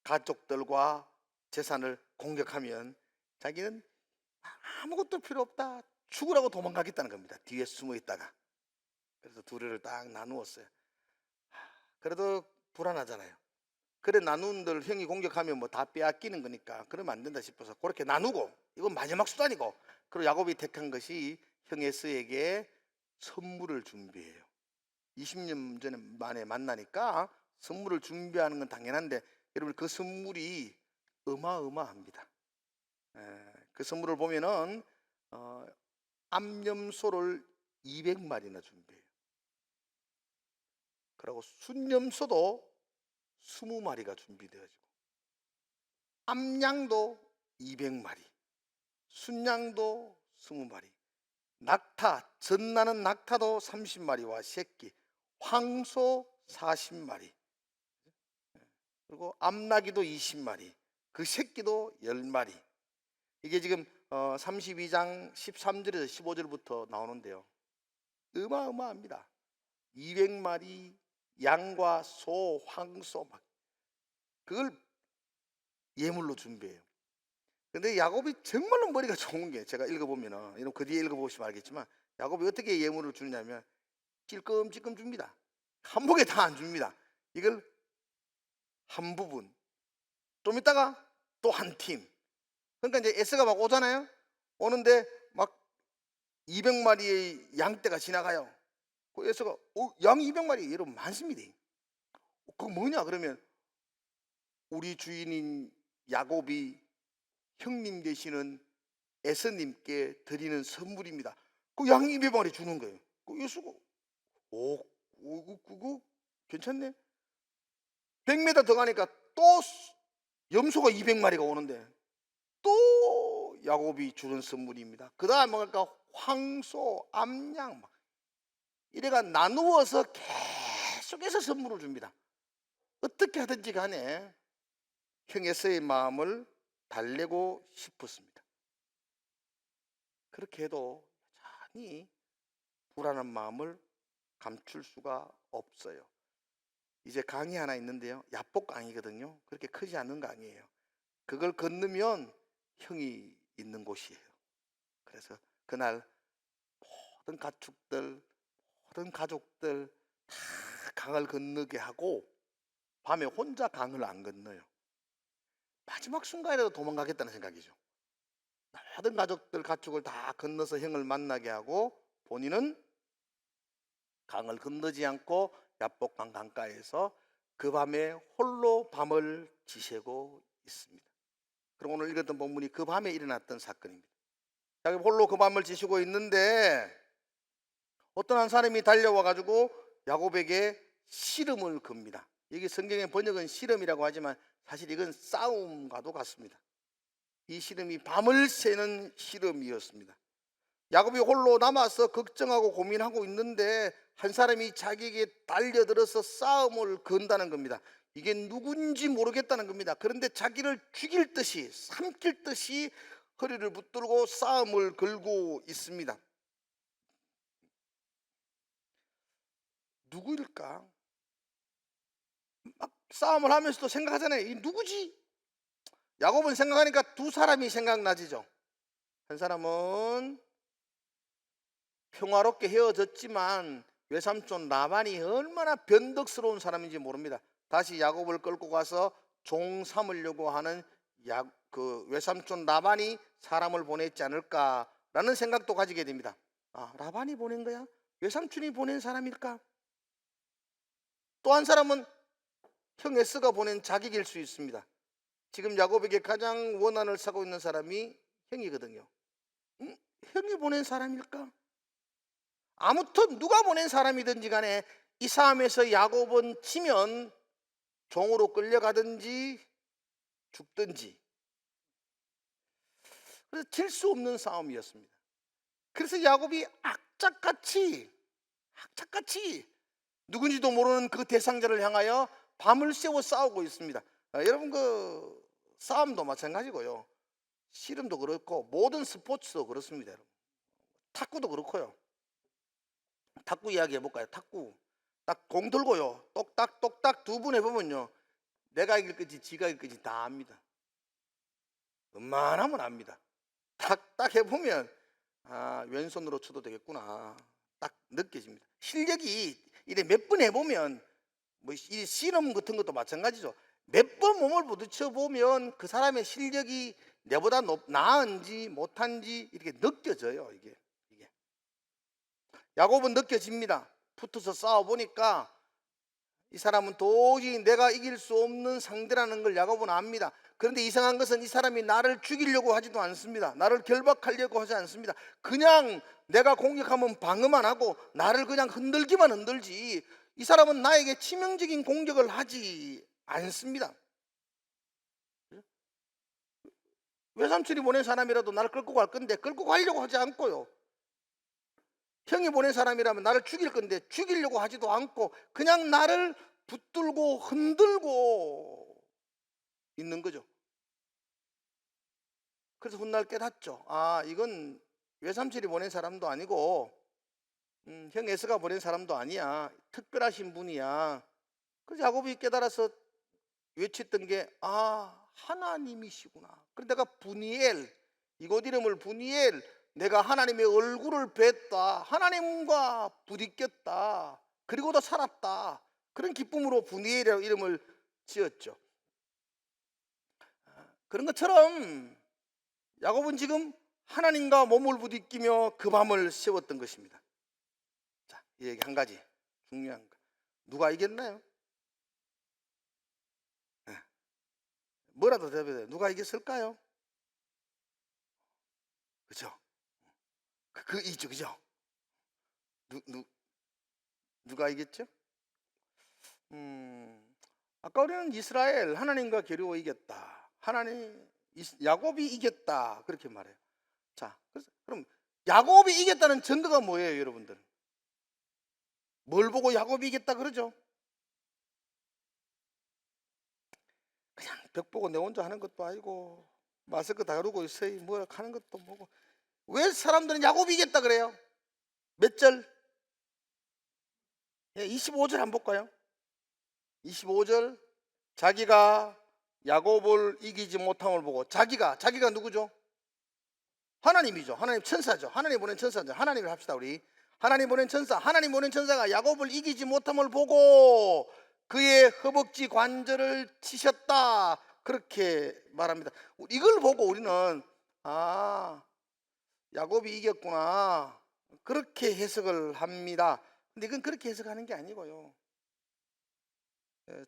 가족들과 재산을 공격하면 자기는 아무것도 필요 없다, 죽으라고 도망가겠다는 겁니다. 뒤에 숨어 있다가. 그래서 둘을 딱 나누었어요. 그래도 불안하잖아요. 그래 나눈들 형이 공격하면 뭐 다 빼앗기는 거니까 그러면 안 된다 싶어서 그렇게 나누고, 이건 마지막 수단이고, 그리고 야곱이 택한 것이 형 에서에게 선물을 준비해요. 20년 전에 만에 만나니까 선물을 준비하는 건 당연한데 여러분, 그 선물이 어마어마합니다. 그 선물을 보면은 암염소를 200마리나 준비해요. 그리고 순염소도 20마리가 준비되어지고, 암양도 200마리, 순양도 20마리, 낙타, 젖나는 낙타도 30마리와 새끼, 황소 40마리, 그리고 암나기도 20마리, 그 새끼도 10마리. 이게 지금 32장 13절에서 15절부터 나오는데요. 어마어마합니다. 200마리 양과 소, 황소 막 그걸 예물로 준비해요. 근데 야곱이 정말로 머리가 좋은 게, 제가 읽어보면은, 여러분 그 뒤에 읽어보시면 알겠지만, 야곱이 어떻게 예물을 주냐면 찔끔찔끔 줍니다. 한 목에 다 안 줍니다. 이걸 한 부분, 좀 있다가 또 한 팀. 그러니까 이제 에서가 막 오잖아요. 오는데 막 200마리의 양떼가 지나가요. 그 에서가 양 200마리 여러분 많습니다. 그거 뭐냐 그러면, 우리 주인인 야곱이 형님 되시는 에서님께 드리는 선물입니다. 그 양 200마리 주는 거예요. 그 예수가 그거 괜찮네. 100m 더 가니까 또 염소가 200마리가 오는데 또 야곱이 주는 선물입니다. 그 다음에 뭐랄까, 황소, 암양 막 이래가 나누어서 계속해서 선물을 줍니다. 어떻게 하든지 간에 형 에서의 마음을 달래고 싶었습니다. 그렇게 해도 여전히 불안한 마음을 감출 수가 없어요. 이제 강이 하나 있는데요, 야복 강이거든요. 그렇게 크지 않은 강이에요. 그걸 건너면 형이 있는 곳이에요. 그래서 그날 모든 가축들, 모든 가족들 다 강을 건너게 하고 밤에 혼자 강을 안 건너요. 마지막 순간에라도 도망가겠다는 생각이죠. 모든 가족들, 가축을 다 건너서 형을 만나게 하고 본인은 강을 건너지 않고 야복강 강가에서 그 밤에 홀로 밤을 지새고 있습니다. 그럼 오늘 읽었던 본문이 그 밤에 일어났던 사건입니다. 자기 홀로 그 밤을 지새고 있는데 어떤 한 사람이 달려와 가지고 야곱에게 씨름을 겁니다. 여기 성경의 번역은 씨름이라고 하지만 사실 이건 싸움과도 같습니다. 이 씨름이 밤을 새는 씨름이었습니다. 야곱이 홀로 남아서 걱정하고 고민하고 있는데 한 사람이 자기에게 달려들어서 싸움을 건다는 겁니다. 이게 누군지 모르겠다는 겁니다. 그런데 자기를 죽일 듯이, 삼킬 듯이 허리를 붙들고 싸움을 걸고 있습니다. 누구일까? 막 싸움을 하면서도 생각하잖아요. 이 누구지? 야곱은 생각하니까 두 사람이 생각나지죠. 한 사람은 평화롭게 헤어졌지만 외삼촌 라반이 얼마나 변덕스러운 사람인지 모릅니다. 다시 야곱을 끌고 가서 종 삼으려고 하는 그 외삼촌 라반이 사람을 보냈지 않을까라는 생각도 가지게 됩니다. 아, 라반이 보낸 거야? 외삼촌이 보낸 사람일까? 또 한 사람은 형 에스가 보낸 자기일 수 있습니다. 지금 야곱에게 가장 원한을 사고 있는 사람이 형이거든요. 형이 보낸 사람일까? 아무튼 누가 보낸 사람이든지 간에 이 싸움에서 야곱은 지면 종으로 끌려가든지 죽든지, 그래서 질 수 없는 싸움이었습니다. 그래서 야곱이 악착같이 누군지도 모르는 그 대상자를 향하여 밤을 새워 싸우고 있습니다. 여러분, 그 싸움도 마찬가지고요, 씨름도 그렇고 모든 스포츠도 그렇습니다. 여러분, 탁구도 그렇고요. 탁구 이야기 해볼까요? 탁구 딱 공 들고요, 똑딱 두 분 해보면요, 내가 이길 거지 지가 이길 거지 다 압니다. 웬만하면 압니다. 딱 해보면 아, 왼손으로 쳐도 되겠구나 딱 느껴집니다. 실력이 이래 몇 번 해보면, 뭐 이 씨름 같은 것도 마찬가지죠. 몇 번 몸을 부딪혀 보면 그 사람의 실력이 내보다 나은지 못한지 이렇게 느껴져요. 이게 야곱은 느껴집니다. 붙어서 싸워보니까 이 사람은 도저히 내가 이길 수 없는 상대라는 걸 야곱은 압니다. 그런데 이상한 것은 이 사람이 나를 죽이려고 하지도 않습니다. 나를 결박하려고 하지 않습니다. 그냥 내가 공격하면 방어만 하고 나를 그냥 흔들지, 이 사람은 나에게 치명적인 공격을 하지 않습니다. 외삼촌이 보낸 사람이라도 나를 끌고 갈 건데 끌고 가려고 하지 않고요, 형이 보낸 사람이라면 나를 죽일 건데 죽이려고 하지도 않고 그냥 나를 붙들고 흔들고 있는 거죠. 그래서 훗날 깨닫죠. 아, 이건 외삼촌이 보낸 사람도 아니고 형 에스가 보낸 사람도 아니야. 특별하신 분이야. 그래서 야곱이 깨달아서 외쳤던 게, 아, 하나님이시구나. 그래서 내가 부니엘, 이곳 이름을 부니엘, 내가 하나님의 얼굴을 뵀다, 하나님과 부딪혔다, 그리고도 살았다, 그런 기쁨으로 부니엘이라는 이름을 지었죠. 그런 것처럼 야곱은 지금 하나님과 몸을 부딪히며 그 밤을 세웠던 것입니다. 자, 이 얘기 한 가지 중요한 거, 누가 이겼나요? 뭐라도 대답해야 돼요. 누가 이겼을까요? 그죠? 있죠, 그죠? 누가 이겼죠? 아까 우리는 이스라엘, 하나님과 겨루어 이겼다, 야곱이 이겼다, 그렇게 말해요. 자, 그럼 야곱이 이겼다는 증거가 뭐예요, 여러분들? 뭘 보고 야곱이 이겼다 그러죠? 그냥 벽 보고 내 혼자 하는 것도 아니고 마스크 다루고 있어요, 뭐 하는 것도 뭐고. 왜 사람들은 야곱이 이겼다 그래요? 몇 절? 25절 한번 볼까요? 25절, 자기가 야곱을 이기지 못함을 보고, 자기가 누구죠? 하나님이죠. 하나님 천사죠. 하나님 보낸 천사죠. 하나님을 합시다, 우리. 하나님 보낸 천사가 야곱을 이기지 못함을 보고 그의 허벅지 관절을 치셨다, 그렇게 말합니다. 이걸 보고 우리는 아, 야곱이 이겼구나, 그렇게 해석을 합니다. 근데 이건 그렇게 해석하는 게 아니고요,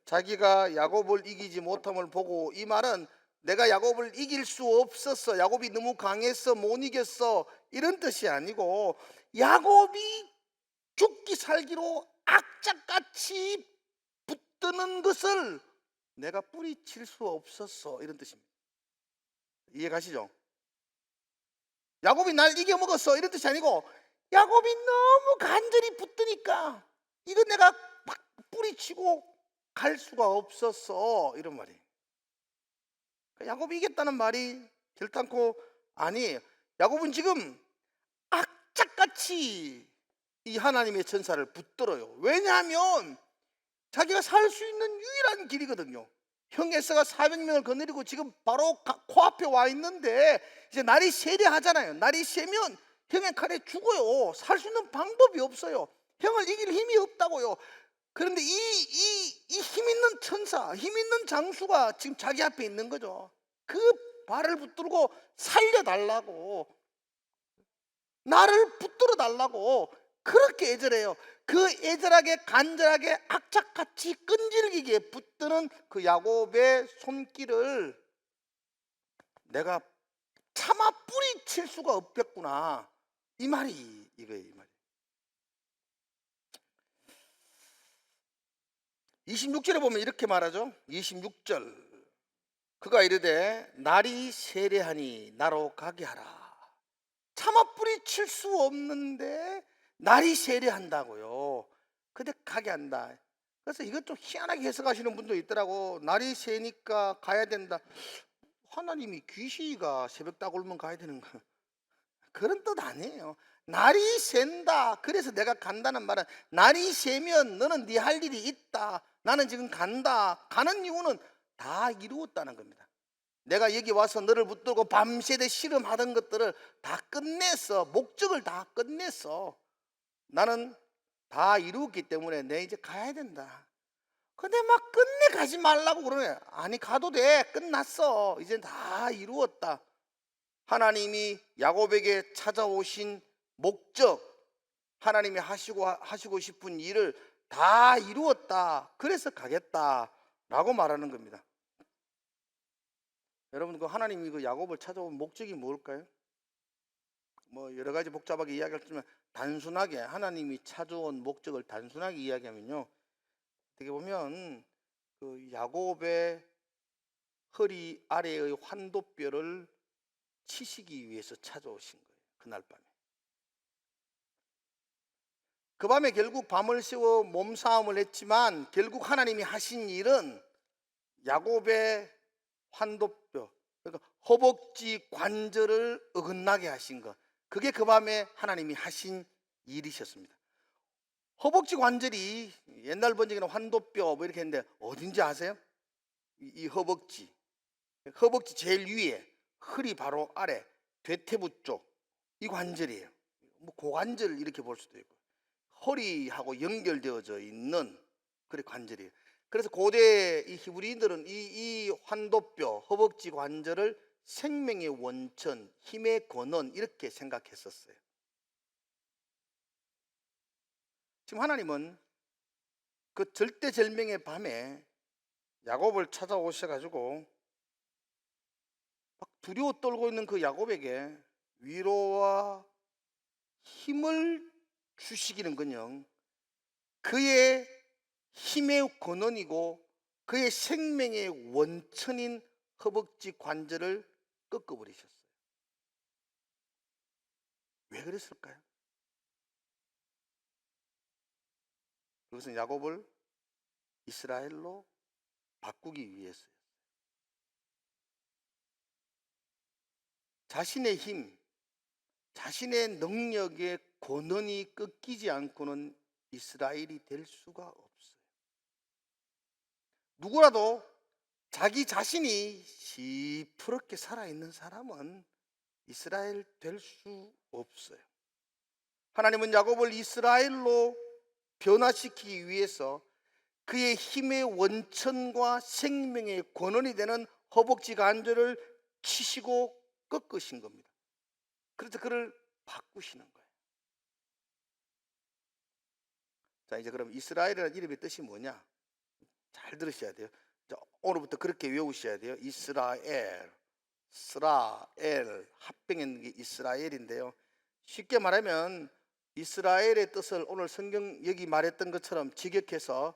자기가 야곱을 이기지 못함을 보고, 이 말은 내가 야곱을 이길 수 없었어, 야곱이 너무 강했어, 못 이겼어, 이런 뜻이 아니고, 야곱이 죽기 살기로 악착같이 붙드는 것을 내가 뿌리칠 수 없었어, 이런 뜻입니다. 이해 가시죠? 야곱이 날 이겨먹었어, 이런 뜻이 아니고, 야곱이 너무 간절히 붙드니까 이거 내가 막 뿌리치고 갈 수가 없었어, 이런 말이에요. 야곱이 이겼다는 말이 결단코 아니에요. 야곱은 지금 악착같이 이 하나님의 천사를 붙들어요. 왜냐하면 자기가 살 수 있는 유일한 길이거든요. 형 에서가 400명을 거느리고 지금 바로 코앞에 와 있는데 이제 날이 세려하잖아요. 날이 세면 형의 칼에 죽어요. 살 수 있는 방법이 없어요. 형을 이길 힘이 없다고요. 그런데 이 힘 있는 천사, 힘 있는 장수가 지금 자기 앞에 있는 거죠. 그 발을 붙들고 살려달라고, 나를 붙들어 달라고 그렇게 애절해요. 그 애절하게 간절하게 악착같이 끈질기게 붙드는 그 야곱의 손길을 내가 차마 뿌리칠 수가 없겠구나, 이 말이 이거예요. 이 말이. 26절에 보면 이렇게 말하죠. 26절, 그가 이르되 날이 세례하니 나로 가게 하라. 차마 뿌리칠 수 없는데 날이 세례한다고요. 근데 가게 한다. 그래서 이것 좀 희한하게 해석하시는 분도 있더라고. 날이 새니까 가야 된다. 하나님이 귀시가 새벽 딱 울면 가야 되는 거, 그런 뜻 아니에요. 날이 샌다, 그래서 내가 간다는 말은 날이 새면 너는 네 할 일이 있다, 나는 지금 간다. 가는 이유는 다 이루었다는 겁니다. 내가 여기 와서 너를 붙들고 밤새대 씨름하던 것들을 다 끝냈어. 목적을 다 끝냈어. 나는 다 이루었기 때문에 내 이제 가야 된다. 근데 막 끝내 가지 말라고 그러네. 아니, 가도 돼. 끝났어. 이제 다 이루었다. 하나님이 야곱에게 찾아오신 목적, 하나님이 하시고 싶은 일을 다 이루었다. 그래서 가겠다라고 말하는 겁니다. 여러분, 그 하나님이 그 야곱을 찾아온 목적이 뭘까요? 뭐 여러 가지 복잡하게 이야기하지만 단순하게 하나님이 찾아온 목적을 단순하게 이야기하면요, 어떻게 보면 그 야곱의 허리 아래의 환도뼈를 치시기 위해서 찾아오신 거예요. 그날 밤에. 그 밤에 결국 밤을 새워 몸싸움을 했지만 결국 하나님이 하신 일은 야곱의 환도뼈, 그러니까 허벅지 관절을 어긋나게 하신 것, 그게 그 밤에 하나님이 하신 일이셨습니다. 허벅지 관절이 옛날 번역에는 환도뼈 뭐 이렇게 했는데 어딘지 아세요? 이 허벅지 제일 위에, 허리 바로 아래, 대퇴부 쪽, 이 관절이에요. 뭐 고관절 이렇게 볼 수도 있고, 허리하고 연결되어져 있는 그런 관절이에요. 그래서 고대 이 히브리인들은 이 환도뼈, 허벅지 관절을 생명의 원천, 힘의 근원 이렇게 생각했었어요. 지금 하나님은 그 절대절명의 밤에 야곱을 찾아오셔가지고 막 두려워 떨고 있는 그 야곱에게 위로와 힘을 주시기는커녕 그의 힘의 근원이고 그의 생명의 원천인 허벅지 관절을 꺾어버리셨어요. 왜 그랬을까요? 그것은 야곱을 이스라엘로 바꾸기 위해서요. 자신의 힘, 자신의 능력의 근원이 꺾이지 않고는 이스라엘이 될 수가 없어요. 누구라도 자기 자신이 시퍼렇게 살아있는 사람은 이스라엘 될 수 없어요. 하나님은 야곱을 이스라엘로 변화시키기 위해서 그의 힘의 원천과 생명의 근원이 되는 허벅지 관절을 치시고 꺾으신 겁니다. 그래서 그를 바꾸시는 거예요. 자, 이제 그럼 이스라엘이라는 이름의 뜻이 뭐냐? 잘 들으셔야 돼요. 자, 오늘부터 그렇게 외우셔야 돼요. 이스라엘, 스라엘, 합병한 게 이스라엘인데요. 쉽게 말하면 이스라엘의 뜻을 오늘 성경 여기 말했던 것처럼 직역해서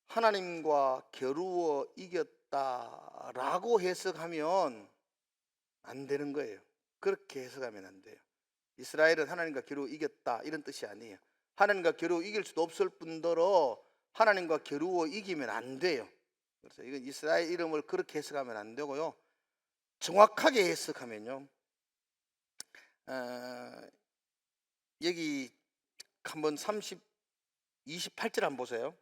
하나님과 겨루어 이겼다라고 해석하면 안 되는 거예요. 그렇게 해석하면 안 돼요. 이스라엘은 하나님과 겨루어 이겼다 이런 뜻이 아니에요. 하나님과 겨루어 이길 수도 없을 뿐더러 하나님과 겨루어 이기면 안 돼요. 그래서 이건 이스라엘 이름을 그렇게 해석하면 안 되고요. 정확하게 해석하면요, 여기 한번 28절 한번 보세요.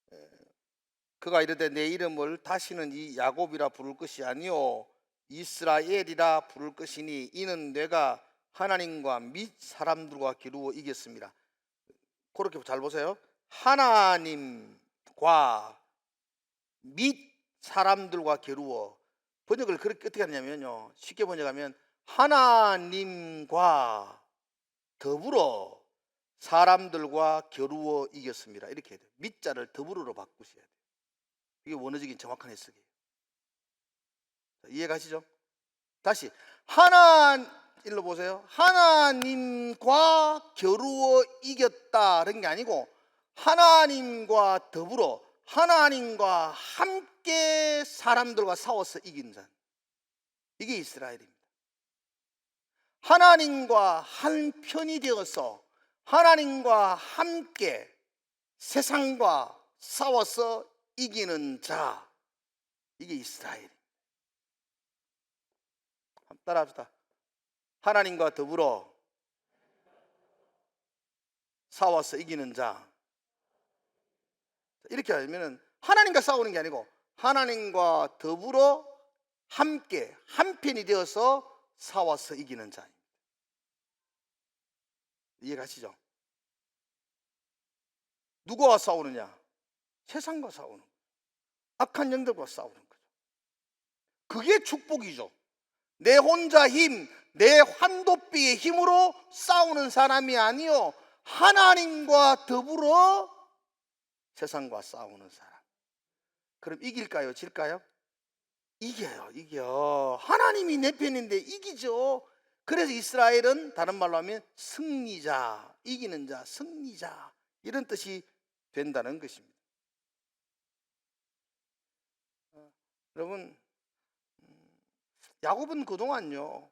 그가 이르되 날이 새니까 나로 가게 하라. 차마 뿌리칠 수 없는데 날이 새면 너는 네 할 일이 있다, 나는 지금 간다. 그가 이루었다는 말은 다 이루었다는 거예요. 그래서 이건 이스라엘 이름을 그렇게 해석하면 안 되고요. 정확하게 해석하면요, 그가 이르되 내 이름을 다시는 이 야곱이라 부를 것이 아니요 이스라엘이라 부를 것이니 이는 내가 하나님과 및 사람들과 겨루어 이겼습니다. 그렇게 잘 보세요. 하나님과 및 사람들과 겨루어. 번역을 그렇게 어떻게 하냐면요, 쉽게 번역하면 하나님과 더불어 사람들과 겨루어 이겼습니다. 이렇게 해야 돼요. 밑자를 더불어로 바꾸셔야 돼요. 이게 원어적인 정확한 해석이에요. 이해가시죠? 다시 일로 보세요. 하나님과 겨루어 이겼다는 게 아니고 하나님과 더불어 하나님과 함께 사람들과 싸워서 이긴 자, 이게 이스라엘입니다. 하나님과 한 편이 되어서 하나님과 함께 세상과 싸워서 이기는 자, 이게 이스라엘입니다. 한번 따라합시다. 하나님과 더불어 싸워서 이기는 자. 이렇게 하면은 하나님과 싸우는 게 아니고 하나님과 더불어 함께 한 편이 되어서 싸워서 이기는 자입니다. 이해가시죠? 누구와 싸우느냐? 세상과 싸우는 거예요. 악한 영들과 싸우는 거죠. 그게 축복이죠. 내 혼자 힘, 내 환도비의 힘으로 싸우는 사람이 아니요 하나님과 더불어 세상과 싸우는 사람. 그럼 이길까요? 질까요? 이겨요. 이겨. 하나님이 내 편인데 이기죠. 그래서 이스라엘은 다른 말로 하면 승리자, 이기는 자, 승리자, 이런 뜻이 된다는 것입니다. 여러분, 야곱은 그동안요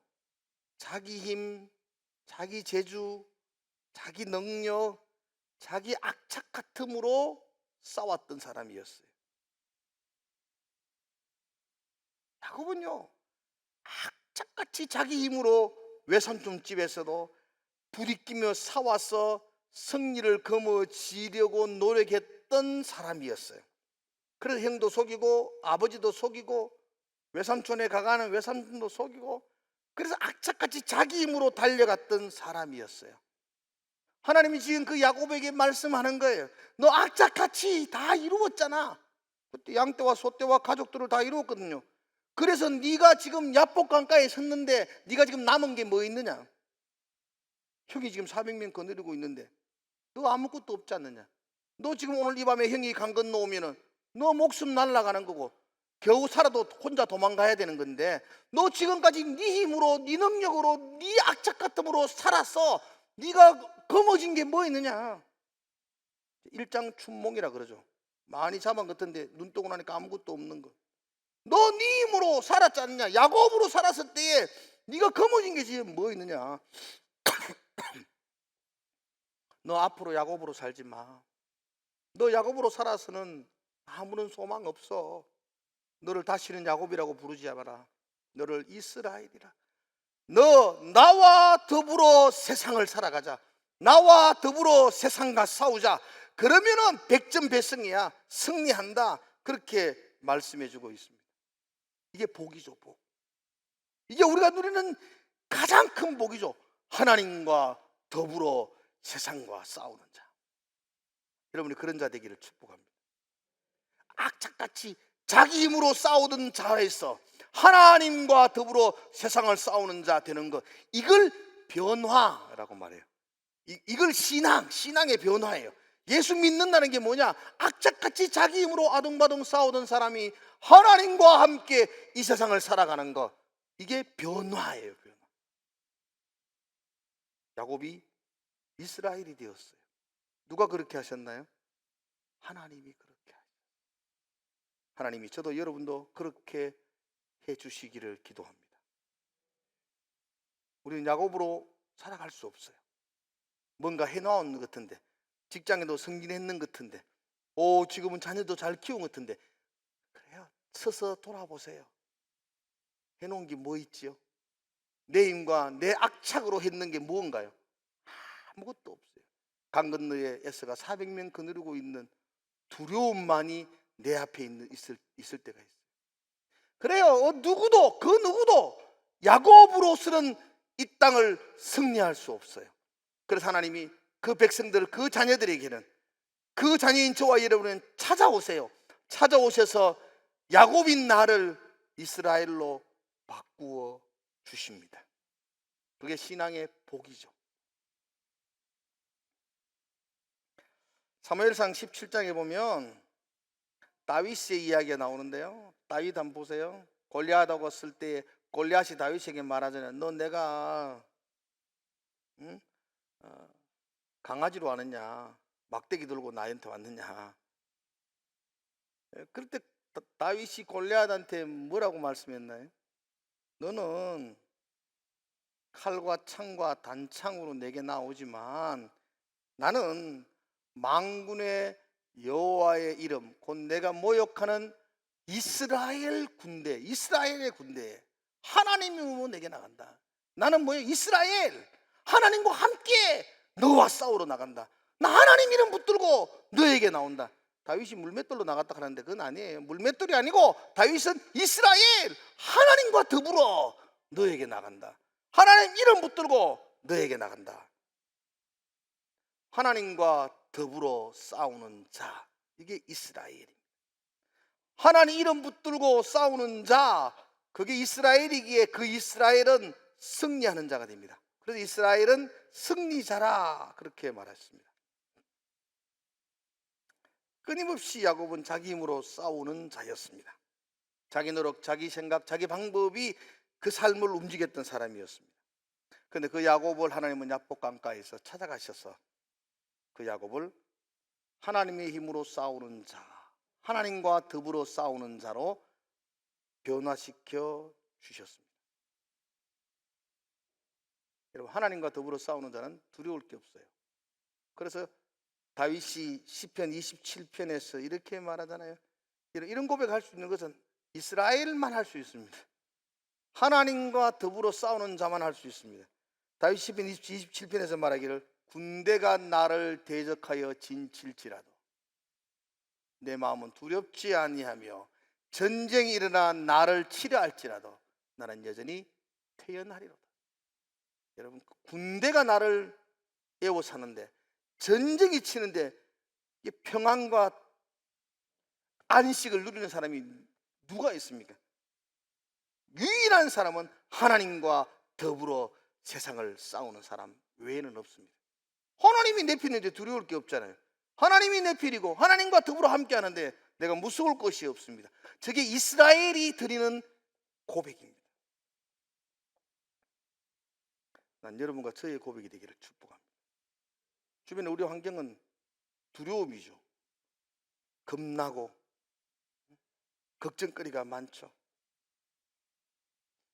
자기 힘, 자기 재주, 자기 능력, 자기 악착 같음으로 싸웠던 사람이었어요. 야곱은요 악착같이 자기 힘으로 외삼촌 집에서도 부딪히며 싸워서 승리를 거머쥐려고 노력했던 사람이었어요. 그래서 형도 속이고 아버지도 속이고 외삼촌에 가가는 외삼촌도 속이고, 그래서 악착같이 자기 힘으로 달려갔던 사람이었어요. 하나님이 지금 그 야곱에게 말씀하는 거예요. 너 악착같이 다 이루었잖아. 그때 양떼와 소떼와 가족들을 다 이루었거든요. 그래서 네가 지금 야복 강가에 섰는데 네가 지금 남은 게 뭐 있느냐? 형이 지금 400명 거느리고 있는데 너 아무것도 없지 않느냐? 너 지금 오늘 이 밤에 형이 강 건너오면은 너 목숨 날아가는 거고 겨우 살아도 혼자 도망가야 되는 건데, 너 지금까지 네 힘으로, 네 능력으로, 네 악착 같음으로 살았어. 네가 거머쥔 게 뭐 있느냐? 일장춘몽이라 그러죠. 많이 잡은 것 같은데 눈 뜨고 나니까 아무것도 없는 거. 너 네 힘으로 살았지 않느냐? 야곱으로 살았을 때에 네가 거머쥔 게 지금 뭐 있느냐? 너 앞으로 야곱으로 살지 마. 너 야곱으로 살아서는 아무런 소망 없어. 너를 다시는 야곱이라고 부르지 마라. 너를 이스라엘이라. 너 나와 더불어 세상을 살아가자. 나와 더불어 세상과 싸우자. 그러면은 백전백승이야. 승리한다. 그렇게 말씀해 주고 있습니다. 이게 복이죠, 복. 이게 우리가 누리는 가장 큰 복이죠. 하나님과 더불어 세상과 싸우는 자. 여러분이 그런 자 되기를 축복합니다. 악착같이 자기 힘으로 싸우던 자에서 하나님과 더불어 세상을 싸우는 자 되는 것, 이걸 변화라고 말해요. 이걸 신앙의 변화예요. 예수 믿는다는 게 뭐냐? 악착같이 자기 힘으로 아둥바둥 싸우던 사람이 하나님과 함께 이 세상을 살아가는 것, 이게 변화예요. 변화. 야곱이 이스라엘이 되었어요. 누가 그렇게 하셨나요? 하나님이 그렇게 하셨어요. 하나님이 저도 여러분도 그렇게 해주시기를 기도합니다. 우리는 야곱으로 살아갈 수 없어요. 뭔가 해놓은 것 같은데, 직장에도 승진했는 것 같은데, 지금은 자녀도 잘 키운 것 같은데, 그래요. 서서 돌아보세요. 해놓은 게 뭐 있지요? 내 힘과 내 악착으로 했는 게 무언가요? 아무것도 없어요. 강 건너에 에서가 400명 거느리고 있는 두려움만이 내 앞에 있을 때가 있어요. 그래요. 누구도 그 누구도 야곱으로서는 이 땅을 승리할 수 없어요. 그래서 하나님이 그 백성들, 그 자녀들에게는, 그 자녀인 저와 여러분은 찾아오세요. 찾아오셔서 야곱인 나를 이스라엘로 바꾸어 주십니다. 그게 신앙의 복이죠. 사무엘상 17장에 보면 다윗의 이야기가 나오는데요. 다윗 한번 보세요. 골리앗하고 쓸 때 골리앗이 다윗에게 말하잖아요. 너 내가 강아지로 왔느냐, 막대기 들고 나한테 왔느냐. 그럴 때 다윗이 골리앗한테 뭐라고 말씀했나요? 너는 칼과 창과 단창으로 내게 나오지만 나는 만군의 여호와의 이름, 곧 내가 모욕하는 이스라엘 군대, 이스라엘의 군대, 하나님이 내게 나간다. 나는 뭐예요? 이스라엘, 하나님과 함께 너와 싸우러 나간다. 나 하나님 이름 붙들고 너에게 나온다. 다윗이 물맷돌로 나갔다 하는데 그건 아니에요. 물맷돌이 아니고 다윗은 이스라엘, 하나님과 더불어 너에게 나간다. 하나님 이름 붙들고 너에게 나간다. 하나님과 더불어 싸우는 자, 이게 이스라엘입니다. 하나님 이름 붙들고 싸우는 자, 그게 이스라엘이기에 그 이스라엘은 승리하는 자가 됩니다. 그래서 이스라엘은 승리자라 그렇게 말했습니다. 끊임없이 야곱은 자기 힘으로 싸우는 자였습니다. 자기 노력, 자기 생각, 자기 방법이 그 삶을 움직였던 사람이었습니다. 그런데 그 야곱을 하나님은 야복 강가에서 찾아가셔서 그 야곱을 하나님의 힘으로 싸우는 자, 하나님과 더불어 싸우는 자로 변화시켜 주셨습니다. 여러분, 하나님과 더불어 싸우는 자는 두려울 게 없어요. 그래서 다윗이 시편 27편에서 이렇게 말하잖아요. 이런 고백할 수 있는 것은 이스라엘만 할 수 있습니다. 하나님과 더불어 싸우는 자만 할 수 있습니다. 다윗 시편 27편에서 말하기를 군대가 나를 대적하여 진칠지라도 내 마음은 두렵지 아니하며 전쟁이 일어나 나를 치려 할지라도 나는 여전히 태연하리로다. 여러분, 군대가 나를 에워싸는데, 전쟁이 치는데 평안과 안식을 누리는 사람이 누가 있습니까? 유일한 사람은 하나님과 더불어 세상을 싸우는 사람 외에는 없습니다. 하나님이 내 편인데 두려울 게 없잖아요. 하나님이 내 편이고 하나님과 더불어 함께 하는데 내가 무서울 것이 없습니다. 저게 이스라엘이 드리는 고백입니다. 난 여러분과 저의 고백이 되기를 축복합니다. 주변에 우리 환경은 두려움이죠. 겁나고 걱정거리가 많죠.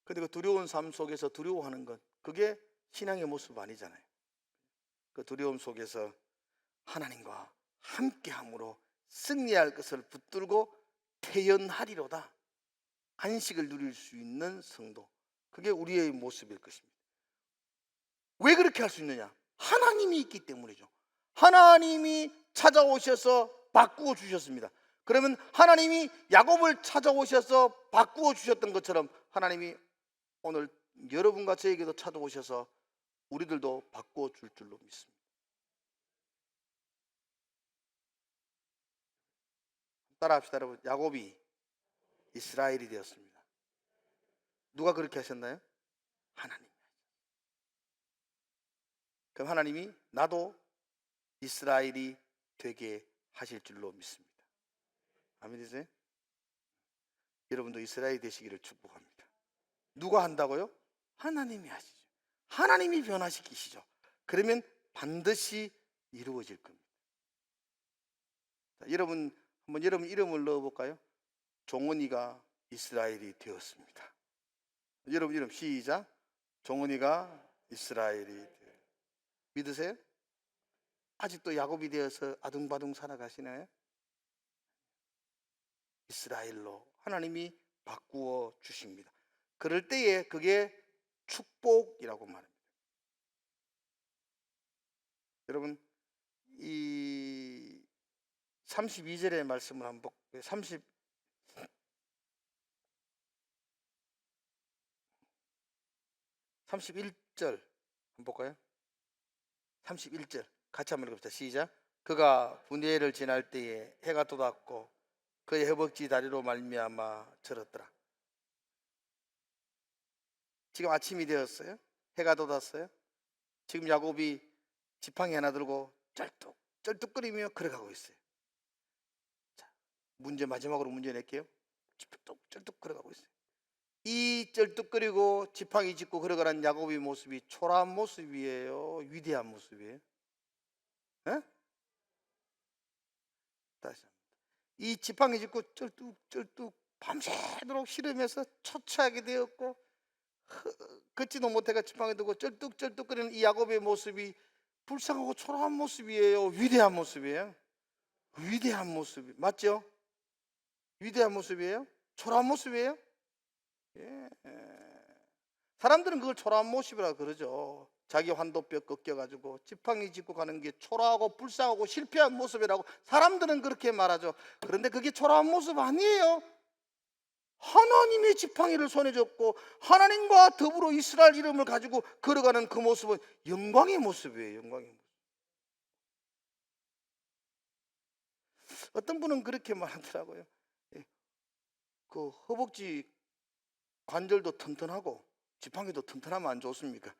그런데 그 두려운 삶 속에서 두려워하는 것, 그게 신앙의 모습 아니잖아요. 그 두려움 속에서 하나님과 함께함으로 승리할 것을 붙들고 태연하리로다. 안식을 누릴 수 있는 성도, 그게 우리의 모습일 것입니다. 왜 그렇게 할 수 있느냐? 하나님이 있기 때문이죠. 하나님이 찾아오셔서 바꾸어 주셨습니다. 그러면 하나님이 야곱을 찾아오셔서 바꾸어 주셨던 것처럼 하나님이 오늘 여러분과 저에게도 찾아오셔서 우리들도 바꾸어 줄 줄로 믿습니다. 따라합시다, 여러분. 야곱이 이스라엘이 되었습니다. 누가 그렇게 하셨나요? 하나님. 그럼 하나님이 나도 이스라엘이 되게 하실 줄로 믿습니다. 아멘 되세요? 여러분도 이스라엘이 되시기를 축복합니다. 누가 한다고요? 하나님이 하시죠. 하나님이 변화시키시죠. 그러면 반드시 이루어질 겁니다. 자, 여러분 한번 여러분 이름을 넣어볼까요? 종원이가 이스라엘이 되었습니다. 여러분 이름 시작. 종원이가 이스라엘이 되었습니다. 믿으세요? 아직도 야곱이 되어서 아둥바둥 살아가시나요? 이스라엘로 하나님이 바꾸어 주십니다. 그럴 때에 그게 축복이라고 말합니다. 여러분, 이 32절의 말씀을 한번 볼게요. 31절 한번 볼까요? 31절 같이 한번 읽읍시다. 시작. 그가 분회를 지날 때에 해가 돋았고 그의 허벅지 다리로 말미암아 절었더라. 지금 아침이 되었어요. 해가 돋았어요. 지금 야곱이 지팡이 하나 들고 쩔뚝거리며 걸어가고 있어요. 자, 마지막으로 문제 낼게요. 쩔뚝 걸어가고 있어요. 이 쩔뚝거리고 지팡이 짚고 걸어가는 야곱의 모습이 초라한 모습이에요, 위대한 모습이에요? 에? 다시 한번. 이 지팡이 짚고 쩔뚝 밤새도록 씨름해서 처치하게 되었고 걷지도 못해가 지팡이 들고 쩔뚝거리는 이 야곱의 모습이 불쌍하고 초라한 모습이에요, 위대한 모습이에요? 위대한 모습이 맞죠? 위대한 모습이에요? 초라한 모습이에요? 예. 사람들은 그걸 초라한 모습이라고 그러죠. 자기 환도뼈 꺾여가지고 지팡이 짚고 가는 게 초라하고 불쌍하고 실패한 모습이라고 사람들은 그렇게 말하죠. 그런데 그게 초라한 모습 아니에요. 하나님의 지팡이를 손에 쥐고 하나님과 더불어 이스라엘 이름을 가지고 걸어가는 그 모습은 영광의 모습이에요. 영광의 모습. 어떤 분은 그렇게 말하더라고요. 그 허벅지 관절도 튼튼하고 지팡이도 튼튼하면 안 좋습니까?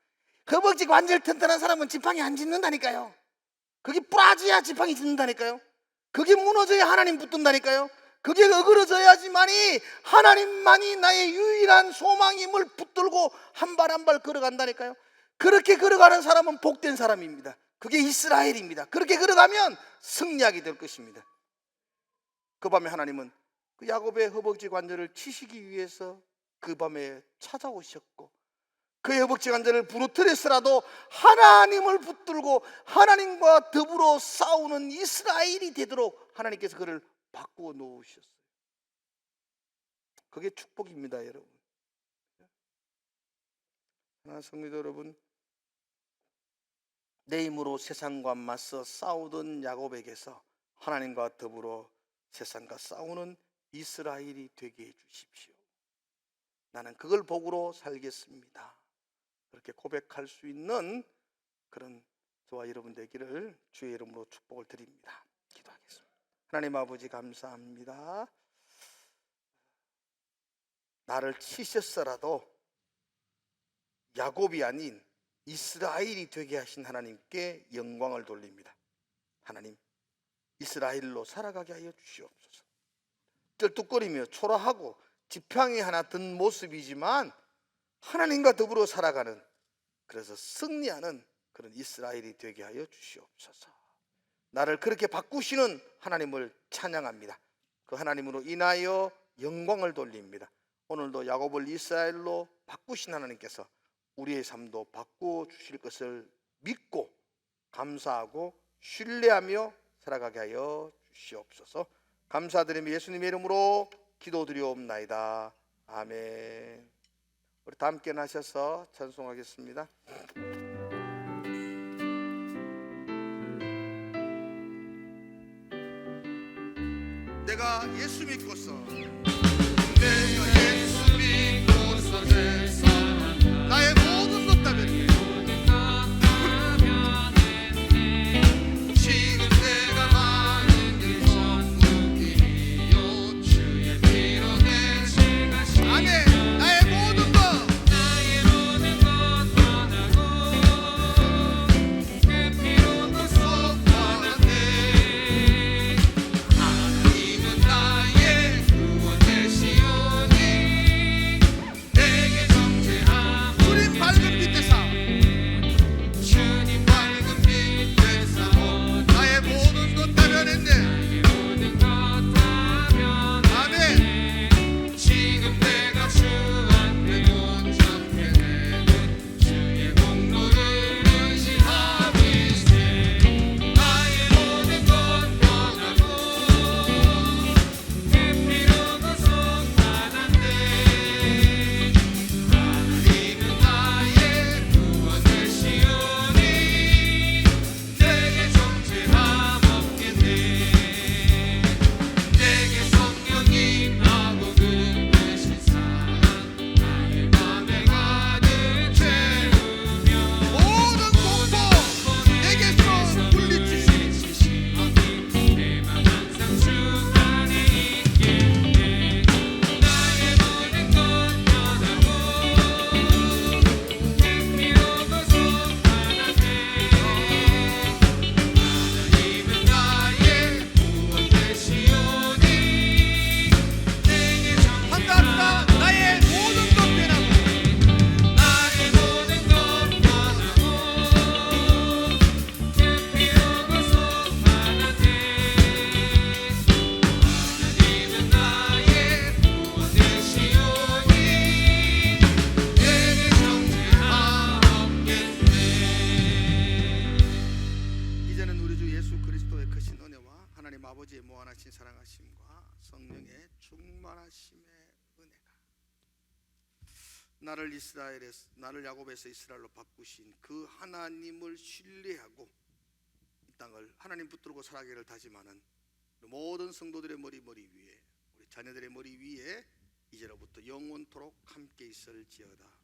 허벅지 관절 튼튼한 사람은 지팡이 안 짚는다니까요. 그게 부러져야 지팡이 짚는다니까요. 그게 무너져야 하나님 붙든다니까요. 그게 어그러져야지만이 하나님만이 나의 유일한 소망임을 붙들고 한 발 한 발 걸어간다니까요. 그렇게 걸어가는 사람은 복된 사람입니다. 그게 이스라엘입니다. 그렇게 걸어가면 승리하게 될 것입니다. 그 밤에 하나님은 그 야곱의 허벅지 관절을 치시기 위해서 그 밤에 찾아오셨고 그의 허벅지 관절을 부러뜨렸으라도 하나님을 붙들고 하나님과 더불어 싸우는 이스라엘이 되도록 하나님께서 그를 바꾸어 놓으셨어요. 그게 축복입니다, 여러분. 하나님 성도 여러분, 내 힘으로 세상과 맞서 싸우던 야곱에게서 하나님과 더불어 세상과 싸우는 이스라엘이 되게 해주십시오. 나는 그걸 복으로 살겠습니다. 그렇게 고백할 수 있는 그런 저와 여러분 되기를 주의 이름으로 축복을 드립니다. 기도하겠습니다. 하나님 아버지 감사합니다. 나를 치셨어라도 야곱이 아닌 이스라엘이 되게 하신 하나님께 영광을 돌립니다. 하나님, 이스라엘로 살아가게 하여 주시옵소서. 쩔뚝거리며 초라하고 지팡이 하나 든 모습이지만 하나님과 더불어 살아가는, 그래서 승리하는 그런 이스라엘이 되게 하여 주시옵소서. 나를 그렇게 바꾸시는 하나님을 찬양합니다. 그 하나님으로 인하여 영광을 돌립니다. 오늘도 야곱을 이스라엘로 바꾸신 하나님께서 우리의 삶도 바꾸어 주실 것을 믿고 감사하고 신뢰하며 살아가게 하여 주시옵소서. 감사드리며 예수님의 이름으로 기도드리옵나이다. 아멘. 우리 다 함께 나셔서 찬송하겠습니다. 내가 예수 믿고서 나의 모든 것 다 버리게 지금 내가 많은 일 전부이요 주의 피로 내 죄가 아멘. 나의 모든 것 떠나고 그 피로 또 속하네. 하나님은 나의 구원 되시오니 사랑하심과 성령의 충만하심의 은혜가 나를 야곱에서 이스라엘로 바꾸신 그 하나님을 신뢰하고 이 땅을 하나님 붙들고 살아가기를 다짐하는 모든 성도들의 머리 위에, 우리 자녀들의 머리 위에 이제로부터 영원토록 함께 있을지어다.